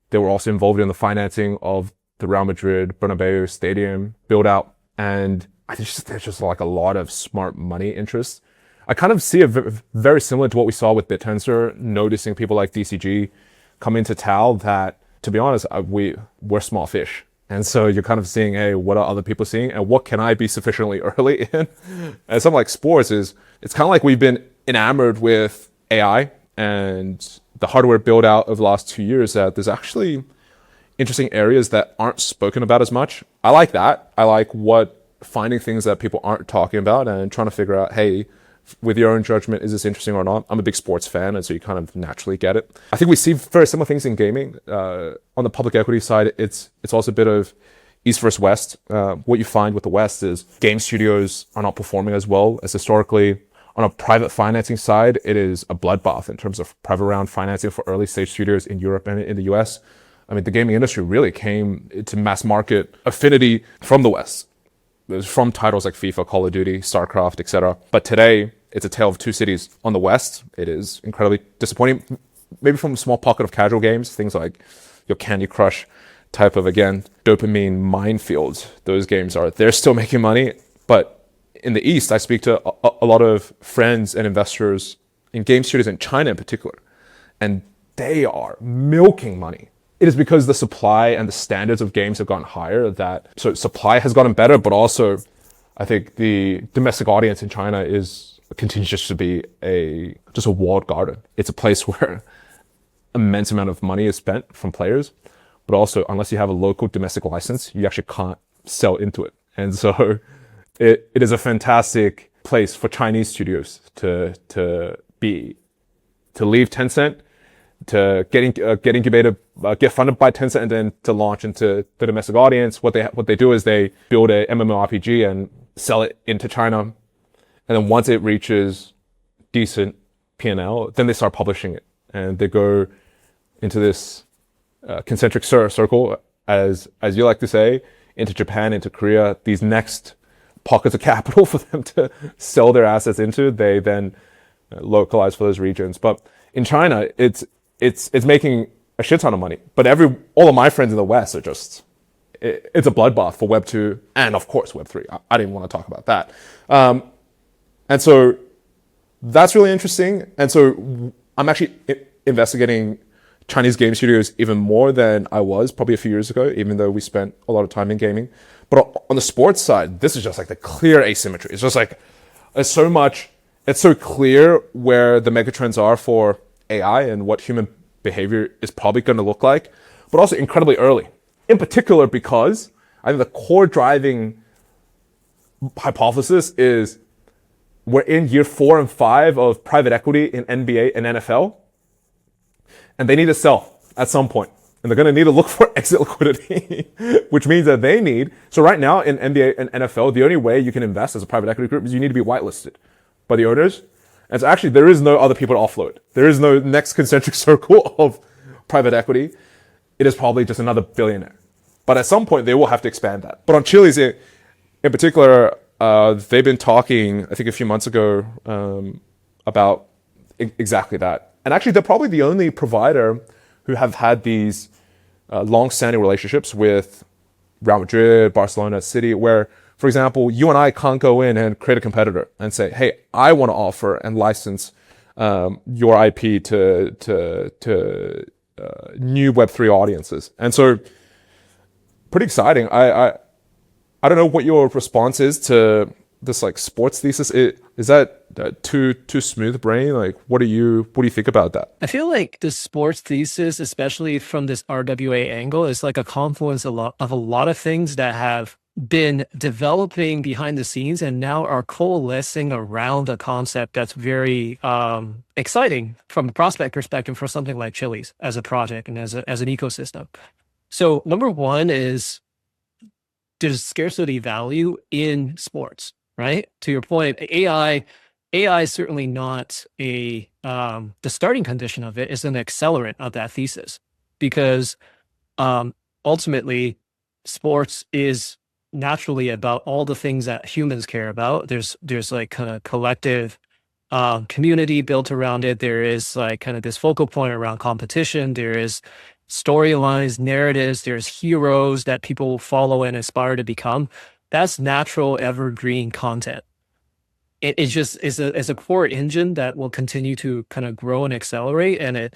They were also involved in the financing of the Real Madrid Bernabeu stadium build out. And there's just like a lot of smart money interest. I kind of see it very similar to what we saw with Bittensor, noticing people like DCG come into TAO that, to be honest, we're small fish. And so you're kind of seeing, hey, what are other people seeing? And what can I be sufficiently early in? And something like sports it's kind of like we've been enamored with AI and the hardware build out of the last 2 years, that there's actually interesting areas that aren't spoken about as much. I like that. I like finding things that people aren't talking about and trying to figure out, hey, with your own judgment, is this interesting or not? I'm a big sports fan, and so you kind of naturally get it. I think we see very similar things in gaming. On the public equity side, it's also a bit of East versus West. What you find with the West is game studios are not performing as well as historically. On a private financing side, it is a bloodbath in terms of private round financing for early stage studios in Europe and in the US. I mean, the gaming industry really came to mass market affinity from the West. It was from titles like FIFA, Call of Duty, StarCraft, etc. But today, it's a tale of two cities. On the West, it is incredibly disappointing. Maybe from a small pocket of casual games, things like your Candy Crush type of, again, dopamine minefields. Those games they're still making money. But in the East, I speak to a lot of friends and investors in game studios in China in particular, and they are milking money. It is because the supply and the standards of games have gone higher so supply has gotten better, but also I think the domestic audience in China continues just to be a walled garden. It's a place where immense amount of money is spent from players, but also unless you have a local domestic license, you actually can't sell into it. And so it is a fantastic place for Chinese studios to leave Tencent, to get incubated, get funded by Tencent, and then to launch into the domestic audience. What they do is they build a MMORPG and sell it into China, and then once it reaches decent P&L, then they start publishing it, and they go into this concentric circle, as you like to say, into Japan, into Korea. These next pockets of capital for them to sell their assets into, they then localize for those regions. But in China, it's making a shit ton of money. But all of my friends in the West are it's a bloodbath for Web 2 and of course Web 3. I didn't want to talk about that. And so that's really interesting. And so I'm actually investigating Chinese game studios even more than I was probably a few years ago, even though we spent a lot of time in gaming. But on the sports side, this is just like the clear asymmetry. It's just like, it's so clear where the megatrends are for AI and what human behavior is probably going to look like, but also incredibly early. In particular, because I think the core driving hypothesis is we're in year 4 and 5 of private equity in NBA and NFL, and they need to sell at some point. And they're going to need to look for exit liquidity, which means that so right now in NBA and NFL, the only way you can invest as a private equity group is you need to be whitelisted by the owners. And so actually there is no other people to offload. There is no next concentric circle of private equity. It is probably just another billionaire. But at some point they will have to expand that. But on Chiliz in particular, they've been talking, I think a few months ago, about exactly that. And actually they're probably the only provider who have had these long-standing relationships with Real Madrid, Barcelona, City, where, for example, you and I can't go in and create a competitor and say, hey, I want to offer and license your IP to new Web3 audiences. And so pretty exciting. I don't know what your response is to this like sports thesis. Is that too smooth brain? Like, what do you think about that? I feel like the sports thesis, especially from this RWA angle, is like a confluence of a lot of things that have been developing behind the scenes and now are coalescing around a concept that's very exciting from a prospect perspective for something like Chiliz as a project and as an ecosystem. So number one is there's scarcity value in sports, right? To your point, AI is certainly not the starting condition of it is an accelerant of that thesis, because ultimately sports is naturally about all the things that humans care about. There's like kind of collective community built around it. There is like kind of this focal point around competition. There is storylines, narratives. There's heroes that people follow and aspire to become. That's natural evergreen content. It just is a core engine that will continue to kind of grow and accelerate, and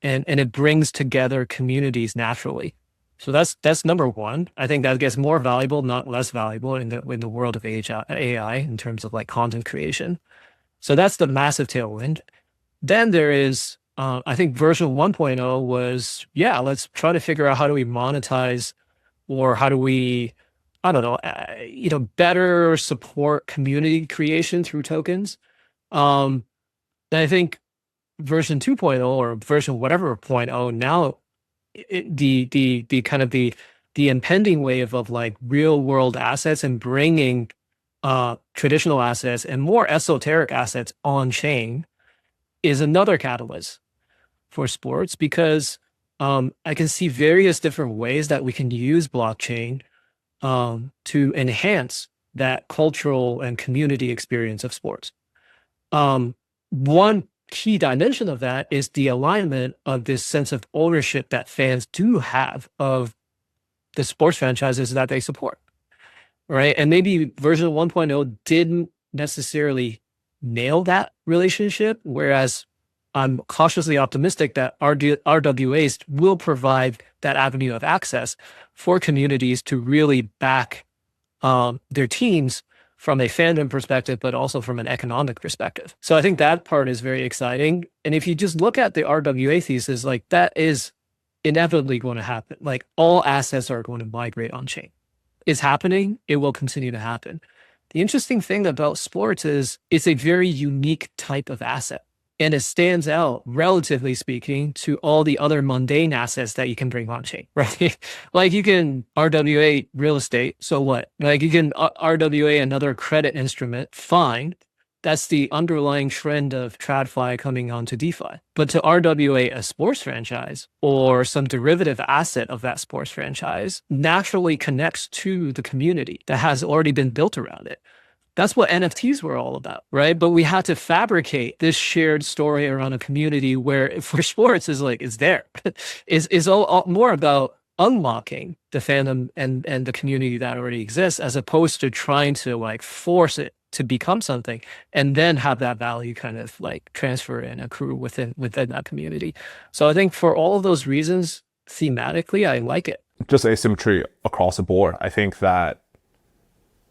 it brings together communities naturally. So that's number one. I think that gets more valuable, not less valuable in the world of AI in terms of like content creation. So that's the massive tailwind. Then there is, I think version 1.0 was, yeah, let's try to figure out how do we monetize, or how do we, I don't know, better support community creation through tokens. And I think version 2.0 or version whatever 0.0 now, the kind of the impending wave of like real world assets and bringing traditional assets and more esoteric assets on chain is another catalyst for sports, because I can see various different ways that we can use blockchain to enhance that cultural and community experience of sports. One key dimension of that is the alignment of this sense of ownership that fans do have of the sports franchises that they support, right? And maybe version 1.0 didn't necessarily nail that relationship, whereas I'm cautiously optimistic that RWAs will provide that avenue of access for communities to really back their teams from a fandom perspective, but also from an economic perspective. So I think that part is very exciting. And if you just look at the RWA thesis, like that is inevitably going to happen. Like all assets are going to migrate on chain. It's happening. It will continue to happen. The interesting thing about sports is it's a very unique type of asset. And it stands out, relatively speaking, to all the other mundane assets that you can bring on chain, right? Like you can RWA real estate, so what? Like you can RWA another credit instrument, fine. That's the underlying trend of TradFi coming onto DeFi. But to RWA a sports franchise or some derivative asset of that sports franchise naturally connects to the community that has already been built around it. That's what NFTs were all about, right? But we had to fabricate this shared story around a community where for sports is like, it's there. is all more about unlocking the fandom and the community that already exists, as opposed to trying to like force it to become something and then have that value kind of like transfer and accrue within that community. So I think for all of those reasons, thematically, I like it. Just asymmetry across the board. I think that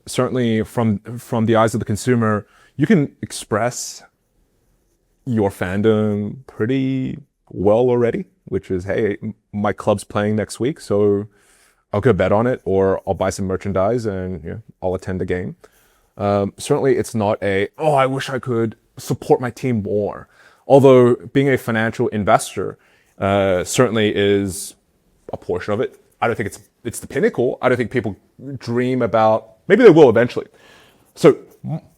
certainly from the eyes of the consumer, you can express your fandom pretty well already, which is, hey, my club's playing next week, so I'll go bet on it, or I'll buy some merchandise and I'll attend the game. Certainly it's not I wish I could support my team more. Although being a financial investor certainly is a portion of it. I don't think it's the pinnacle. I don't think people dream about, maybe they will eventually. So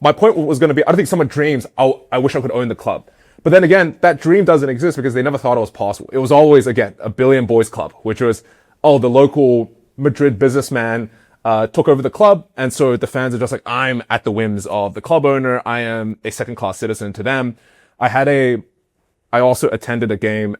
my point was going to be, I don't think someone dreams, I wish I could own the club. But then again, that dream doesn't exist because they never thought it was possible. It was always, again, a billion boys club, which was, the local Madrid businessman took over the club. And so the fans are just like, I'm at the whims of the club owner. I am a second-class citizen to them. I also attended a game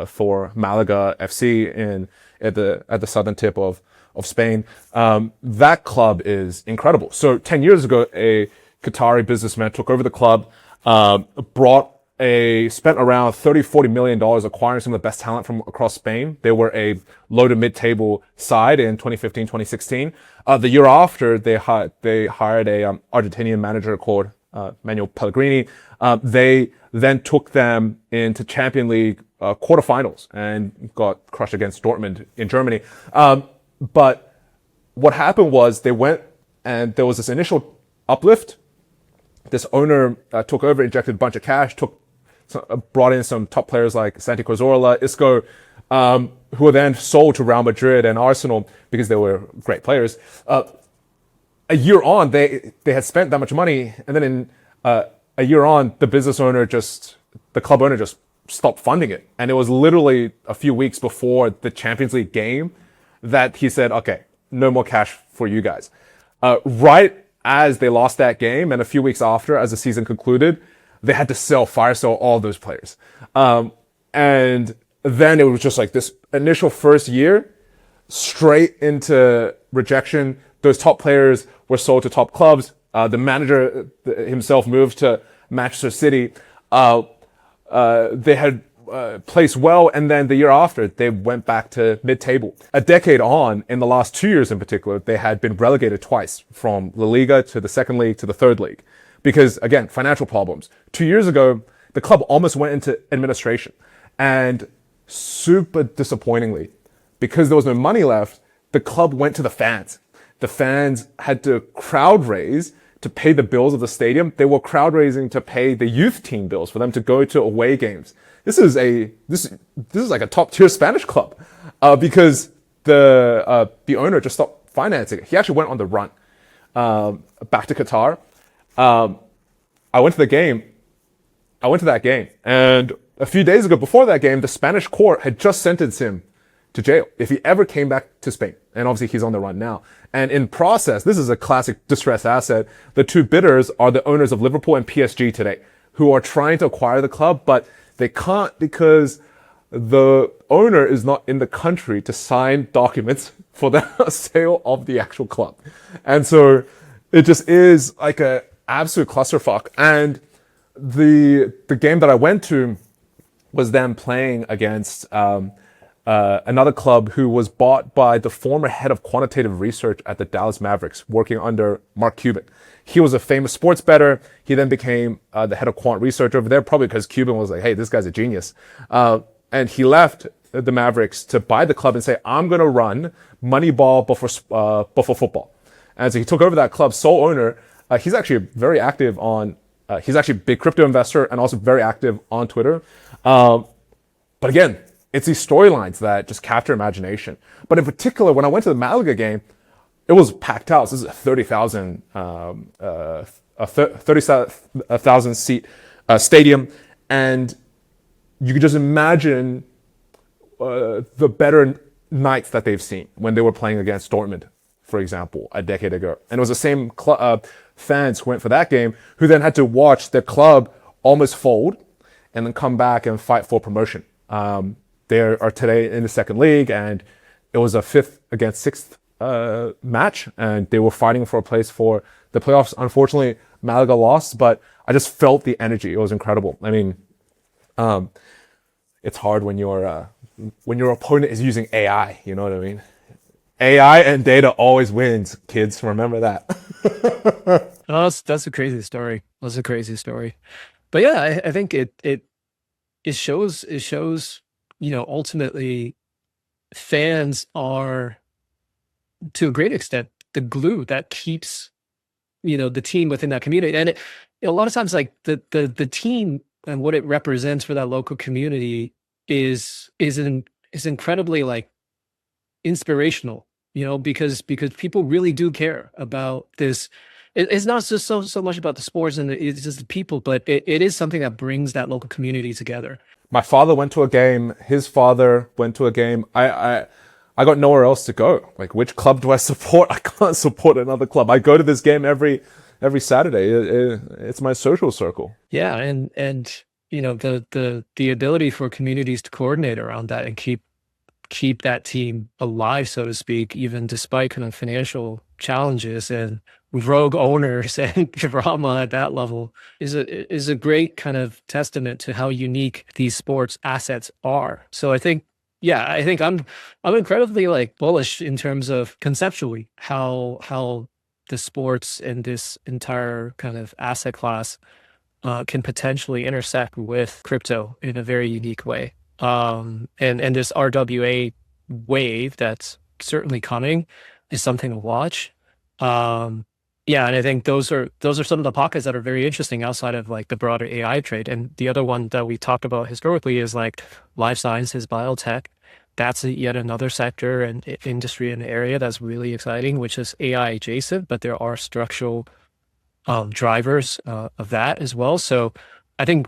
for Malaga FC at the southern tip of Spain. That club is incredible. So 10 years ago, a Qatari businessman took over the club, spent around $30-40 million acquiring some of the best talent from across Spain. They were a low to mid-table side in 2015, 2016. The year after, they hired a Argentinian manager called Manuel Pellegrini. They then took them into Champions League quarterfinals and got crushed against Dortmund in Germany. But what happened was they went and there was this initial uplift. This owner took over, injected a bunch of cash, brought in some top players like Santi Cazorla, Isco, who were then sold to Real Madrid and Arsenal because they were great players. A year on, they had spent that much money, and then a year on, the club owner just stopped funding it. And it was literally a few weeks before the Champions League game that he said, okay, no more cash for you guys. Right as they lost that game and a few weeks after, as the season concluded, they had to fire sell all those players. And then it was just like this initial first year straight into rejection. Those top players were sold to top clubs. The manager himself moved to Manchester City. They had placed well, and then the year after, they went back to mid-table. A decade on, in the last 2 years in particular, they had been relegated twice from La Liga to the second league to the third league. Because, again, financial problems. 2 years ago, the club almost went into administration. And super disappointingly, because there was no money left, the club went to the fans. The fans had to crowd raise to pay the bills of the stadium. They were crowd raising to pay the youth team bills for them to go to away games. This is like a top tier Spanish club, because the owner just stopped financing it. He actually went on the run back to Qatar. I went to that game, and a few days ago, before that game, the Spanish court had just sentenced him to jail if he ever came back to Spain. And obviously he's on the run now. And in process, this is a classic distressed asset. The two bidders are the owners of Liverpool and PSG today, who are trying to acquire the club, but they can't because the owner is not in the country to sign documents for the sale of the actual club. And so it just is like a absolute clusterfuck. And the game that I went to was them playing against another club who was bought by the former head of quantitative research at the Dallas Mavericks, working under Mark Cuban. He was a famous sports bettor. He then became the head of quant research over there, probably because Cuban was like, hey, this guy's a genius. And he left the Mavericks to buy the club and say, I'm going to run Moneyball, but for football. And so he took over that club, sole owner. He's actually very active on, he's actually a big crypto investor and also very active on Twitter. But again, it's these storylines that just capture imagination. But in particular, when I went to the Malaga game, it was packed out. This is a 30,000 seat stadium. And you could just imagine the better nights that they've seen when they were playing against Dortmund, for example, a decade ago. And it was the same fans who went for that game who then had to watch their club almost fold and then come back and fight for promotion. They are today in the second league, and it was a 5th against 6th match, and they were fighting for a place for the playoffs. Unfortunately, Malaga lost, but I just felt the energy. It was incredible. I mean, it's hard when your opponent is using AI. You know what I mean? AI and data always wins, kids. Remember that. Oh, that's a crazy story. That's a crazy story. But yeah, I think it shows, ultimately fans are, to a great extent, the glue that keeps, the team within that community. And a lot of times, like the team and what it represents for that local community is incredibly like inspirational, because people really do care about this. It's not just so much about the sports and it's just the people, but it is something that brings that local community together. My father went to a game. His father went to a game. I got nowhere else to go. Like, which club do I support? I can't support another club. I go to this game every Saturday. It's my social circle. Yeah, and the ability for communities to coordinate around that and keep that team alive, so to speak, even despite kind of financial challenges and rogue owners and drama at that level is a great kind of testament to how unique these sports assets are. So I think I'm incredibly like bullish in terms of conceptually how the sports and this entire kind of asset class can potentially intersect with crypto in a very unique way. And this RWA wave that's certainly coming is something to watch. Yeah, and I think those are some of the pockets that are very interesting outside of like the broader AI trade. And the other one that we talked about historically is like life sciences, biotech. That's yet another sector and industry and area that's really exciting, which is AI adjacent, but there are structural drivers of that as well. So I think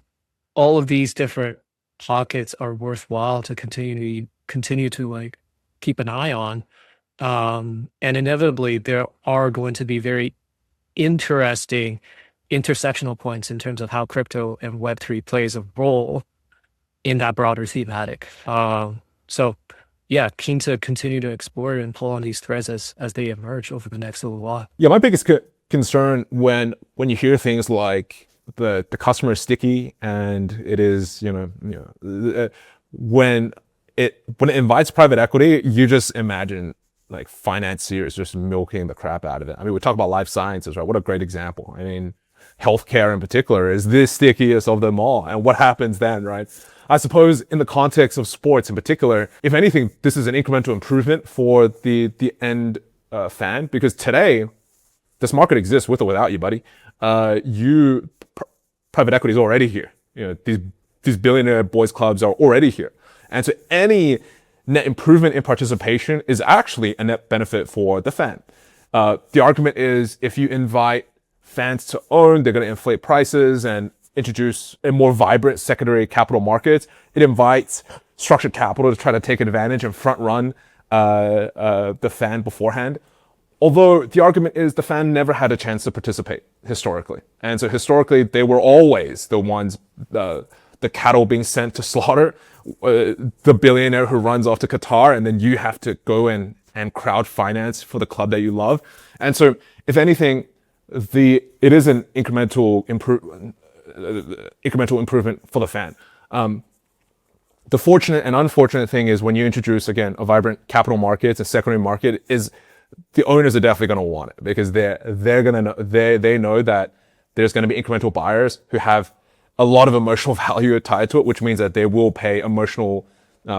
all of these different pockets are worthwhile to continue to like keep an eye on. And inevitably there are going to be very interesting intersectional points in terms of how crypto and Web3 plays a role in that broader thematic. So yeah, keen to continue to explore and pull on these threads as they emerge over the next little while. Yeah, my biggest concern when you hear things like the customer is sticky and it is, when it invites private equity, you just imagine like financiers just milking the crap out of it. I mean, we talk about life sciences, right? What a great example. I mean, healthcare in particular is the stickiest of them all. And what happens then, right? I suppose in the context of sports in particular, if anything, this is an incremental improvement for the end fan, because today this market exists with or without you, buddy. Private equity is already here. These billionaire boys clubs are already here. And so any net improvement in participation is actually a net benefit for the fan. The argument is if you invite fans to own, they're going to inflate prices and introduce a more vibrant secondary capital markets. It invites structured capital to try to take advantage and front run the fan beforehand. Although the argument is the fan never had a chance to participate historically. And so historically, they were always the ones, the cattle being sent to slaughter, the billionaire who runs off to Qatar, and then you have to go in and crowd finance for the club that you love. And so if anything, it is an incremental improvement for the fan. The fortunate and unfortunate thing is when you introduce, again, a vibrant capital markets and secondary market, is the owners are definitely going to want it, because they're going to know, they know that there's going to be incremental buyers who have a lot of emotional value tied to it, which means that they will pay emotional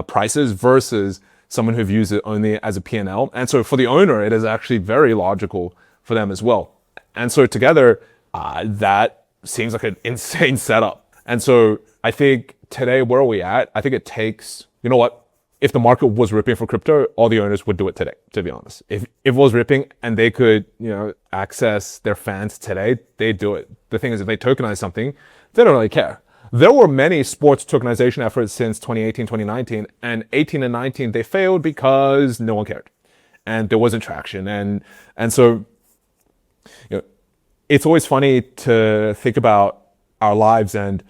prices versus someone who views it only as a P&L. And so for the owner, it is actually very logical for them as well. And so together, that seems like an insane setup. And so I think today, where are we at? I think it takes, you know what? If the market was ripping for crypto, all the owners would do it today, to be honest. If it was ripping and they could, access their fans today, they'd do it. The thing is, if they tokenize something, they don't really care. There were many sports tokenization efforts since 2018, 2019, and 18 and 19, they failed because no one cared. And there wasn't traction. And so, it's always funny to think about our lives, and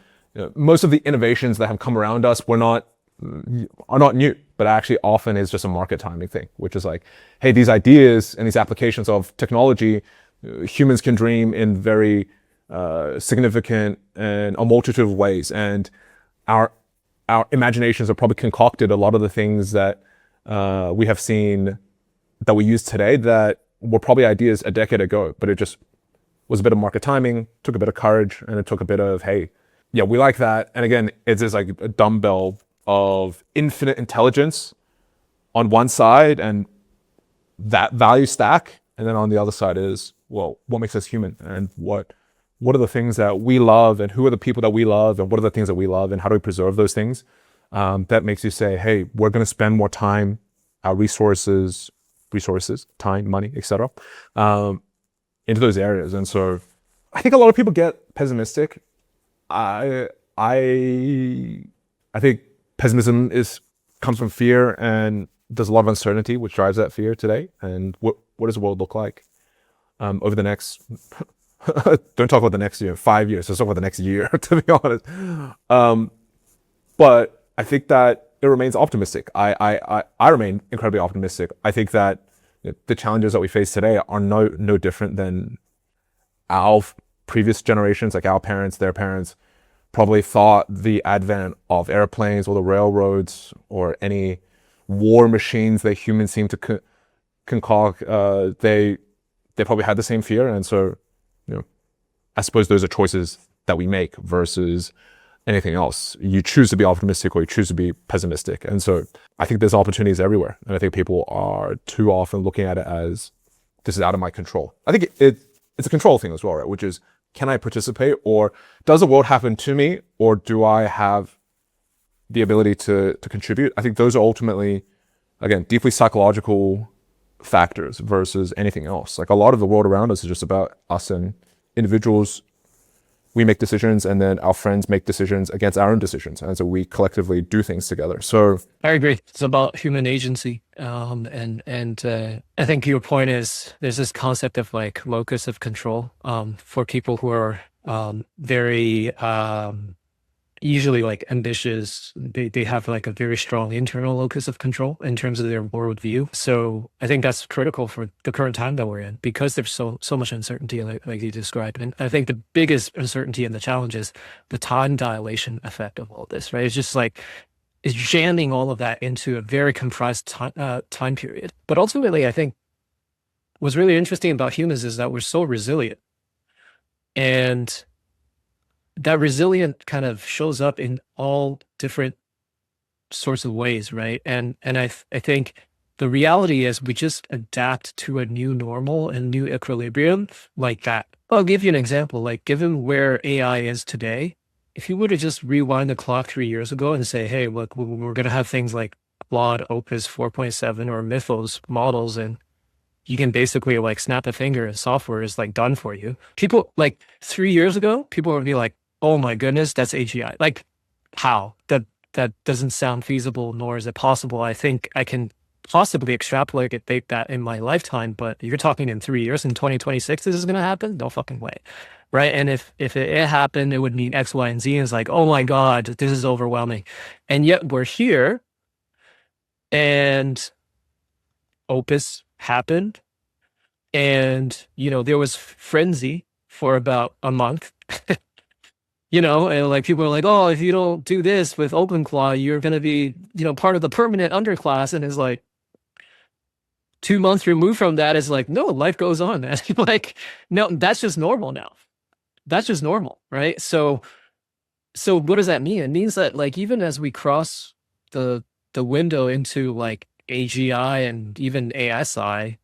most of the innovations that have come around us are not new, but actually often is just a market timing thing, which is like, hey, these ideas and these applications of technology, humans can dream in very significant and a multitude of ways. And our imaginations have probably concocted a lot of the things that we have seen that we use today that were probably ideas a decade ago, but it just was a bit of market timing, took a bit of courage, and it took a bit of, hey, yeah, we like that. And again, it's just like a dumbbell of infinite intelligence on one side and that value stack. And then on the other side is, well, what makes us human, and what are the things that we love, and who are the people that we love, and what are the things that we love, and how do we preserve those things? That makes you say, hey, we're going to spend more time, our resources, time, money, etc., into those areas. And so I think a lot of people get pessimistic. I think pessimism comes from fear, and there's a lot of uncertainty which drives that fear today. And what does the world look like over the next don't talk about the next 5 years, let's talk about the next year, to be honest. But I think that it remains optimistic. I remain incredibly optimistic. I think that the challenges that we face today are no different than our previous generations, like our parents, their parents, probably thought the advent of airplanes or the railroads or any war machines that humans seem to concoct, they probably had the same fear. And so, I suppose those are choices that we make versus anything else. You choose to be optimistic or you choose to be pessimistic. And so I think there's opportunities everywhere. And I think people are too often looking at it as, this is out of my control. I think it's a control thing as well, right? Which is, can I participate, or does the world happen to me, or do I have the ability to contribute? I think those are ultimately, again, deeply psychological factors versus anything else. Like, a lot of the world around us is just about us and individuals we make decisions, and then our friends make decisions against our own decisions. And so we collectively do things together. So I agree. It's about human agency. I think your point is there's this concept of like locus of control for people who are very usually like ambitious. They have like a very strong internal locus of control in terms of their worldview. So I think that's critical for the current time that we're in, because there's so much uncertainty, like you described. And I think the biggest uncertainty and the challenge is the time dilation effect of all this, right? It's just like it's jamming all of that into a very compressed time period. But ultimately, I think what's really interesting about humans is that we're so resilient, and that resilient kind of shows up in all different sorts of ways, right? And I think the reality is we just adapt to a new normal and new equilibrium like that. I'll give you an example. Like, given where AI is today, if you were to just rewind the clock 3 years ago and say, hey, look, we're going to have things like Claude Opus 4.7 or Mythos models, and you can basically like snap a finger and software is like done for you. People like 3 years ago, people would be like, oh my goodness, that's AGI. Like, how? That doesn't sound feasible, nor is it possible. I think I can possibly extrapolate that in my lifetime, but you're talking in 3 years, in 2026, this is going to happen? No fucking way. Right? And if it happened, it would mean X, Y, and Z. And it's like, oh my God, this is overwhelming. And yet we're here, and Opus happened. And, there was frenzy for about a month. And like people are like, oh, if you don't do this with OpenClaw, you're going to be, part of the permanent underclass. And it's like 2 months removed from that is like, no, life goes on, man. Like, no, that's just normal now. That's just normal, right? So what does that mean? It means that like, even as we cross the window into like AGI and even ASI,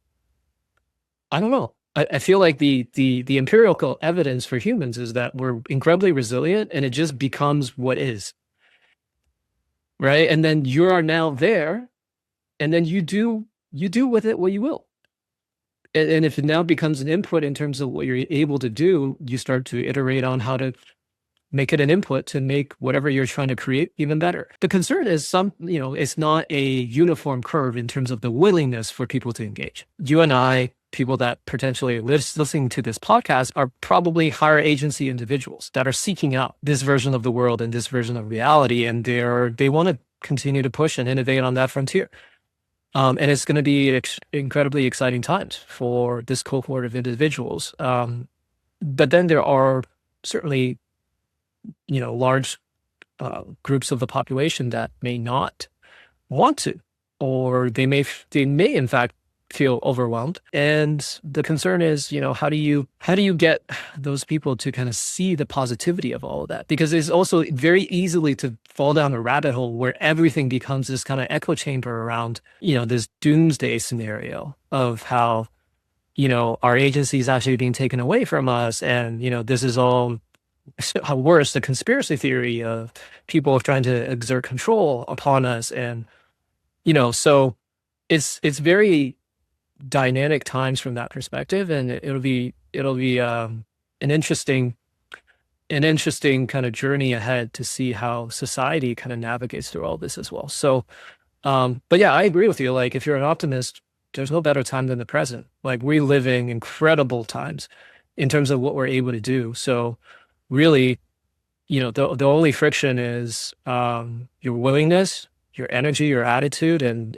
I don't know. I feel like the empirical evidence for humans is that we're incredibly resilient, and it just becomes what is, right? And then you are now there, and then you do with it what you will. And if it now becomes an input in terms of what you're able to do, you start to iterate on how to make it an input to make whatever you're trying to create even better. The concern is it's not a uniform curve in terms of the willingness for people to engage. You and I, people that potentially listening to this podcast, are probably higher agency individuals that are seeking out this version of the world and this version of reality, and they want to continue to push and innovate on that frontier. And it's going to be incredibly exciting times for this cohort of individuals. But then there are certainly, large groups of the population that may not want to, or they may in fact feel overwhelmed. And the concern is, how do you get those people to kind of see the positivity of all of that? Because it's also very easily to fall down a rabbit hole where everything becomes this kind of echo chamber around, this doomsday scenario of how, our agency is actually being taken away from us. And, this is all how worse, the conspiracy theory of people trying to exert control upon us. And, so it's very dynamic times from that perspective, and it'll be an interesting kind of journey ahead to see how society kind of navigates through all this as well. So but yeah, I agree with you. Like, if you're an optimist, there's no better time than the present. Like, we're living incredible times in terms of what we're able to do. So really, the only friction is your willingness, your energy, your attitude, and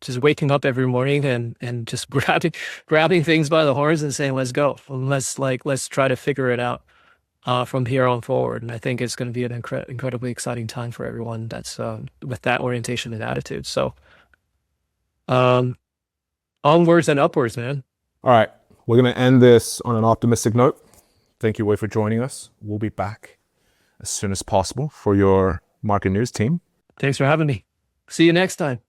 just waking up every morning and just grabbing things by the horns and saying, let's go. Let's try to figure it out from here on forward. And I think it's going to be an incredibly exciting time for everyone that's with that orientation and attitude. So onwards and upwards, man. all right, we're going to end this on an optimistic note. Thank you, Wei, for joining us. We'll be back as soon as possible for your market news team. Thanks for having me. See you next time.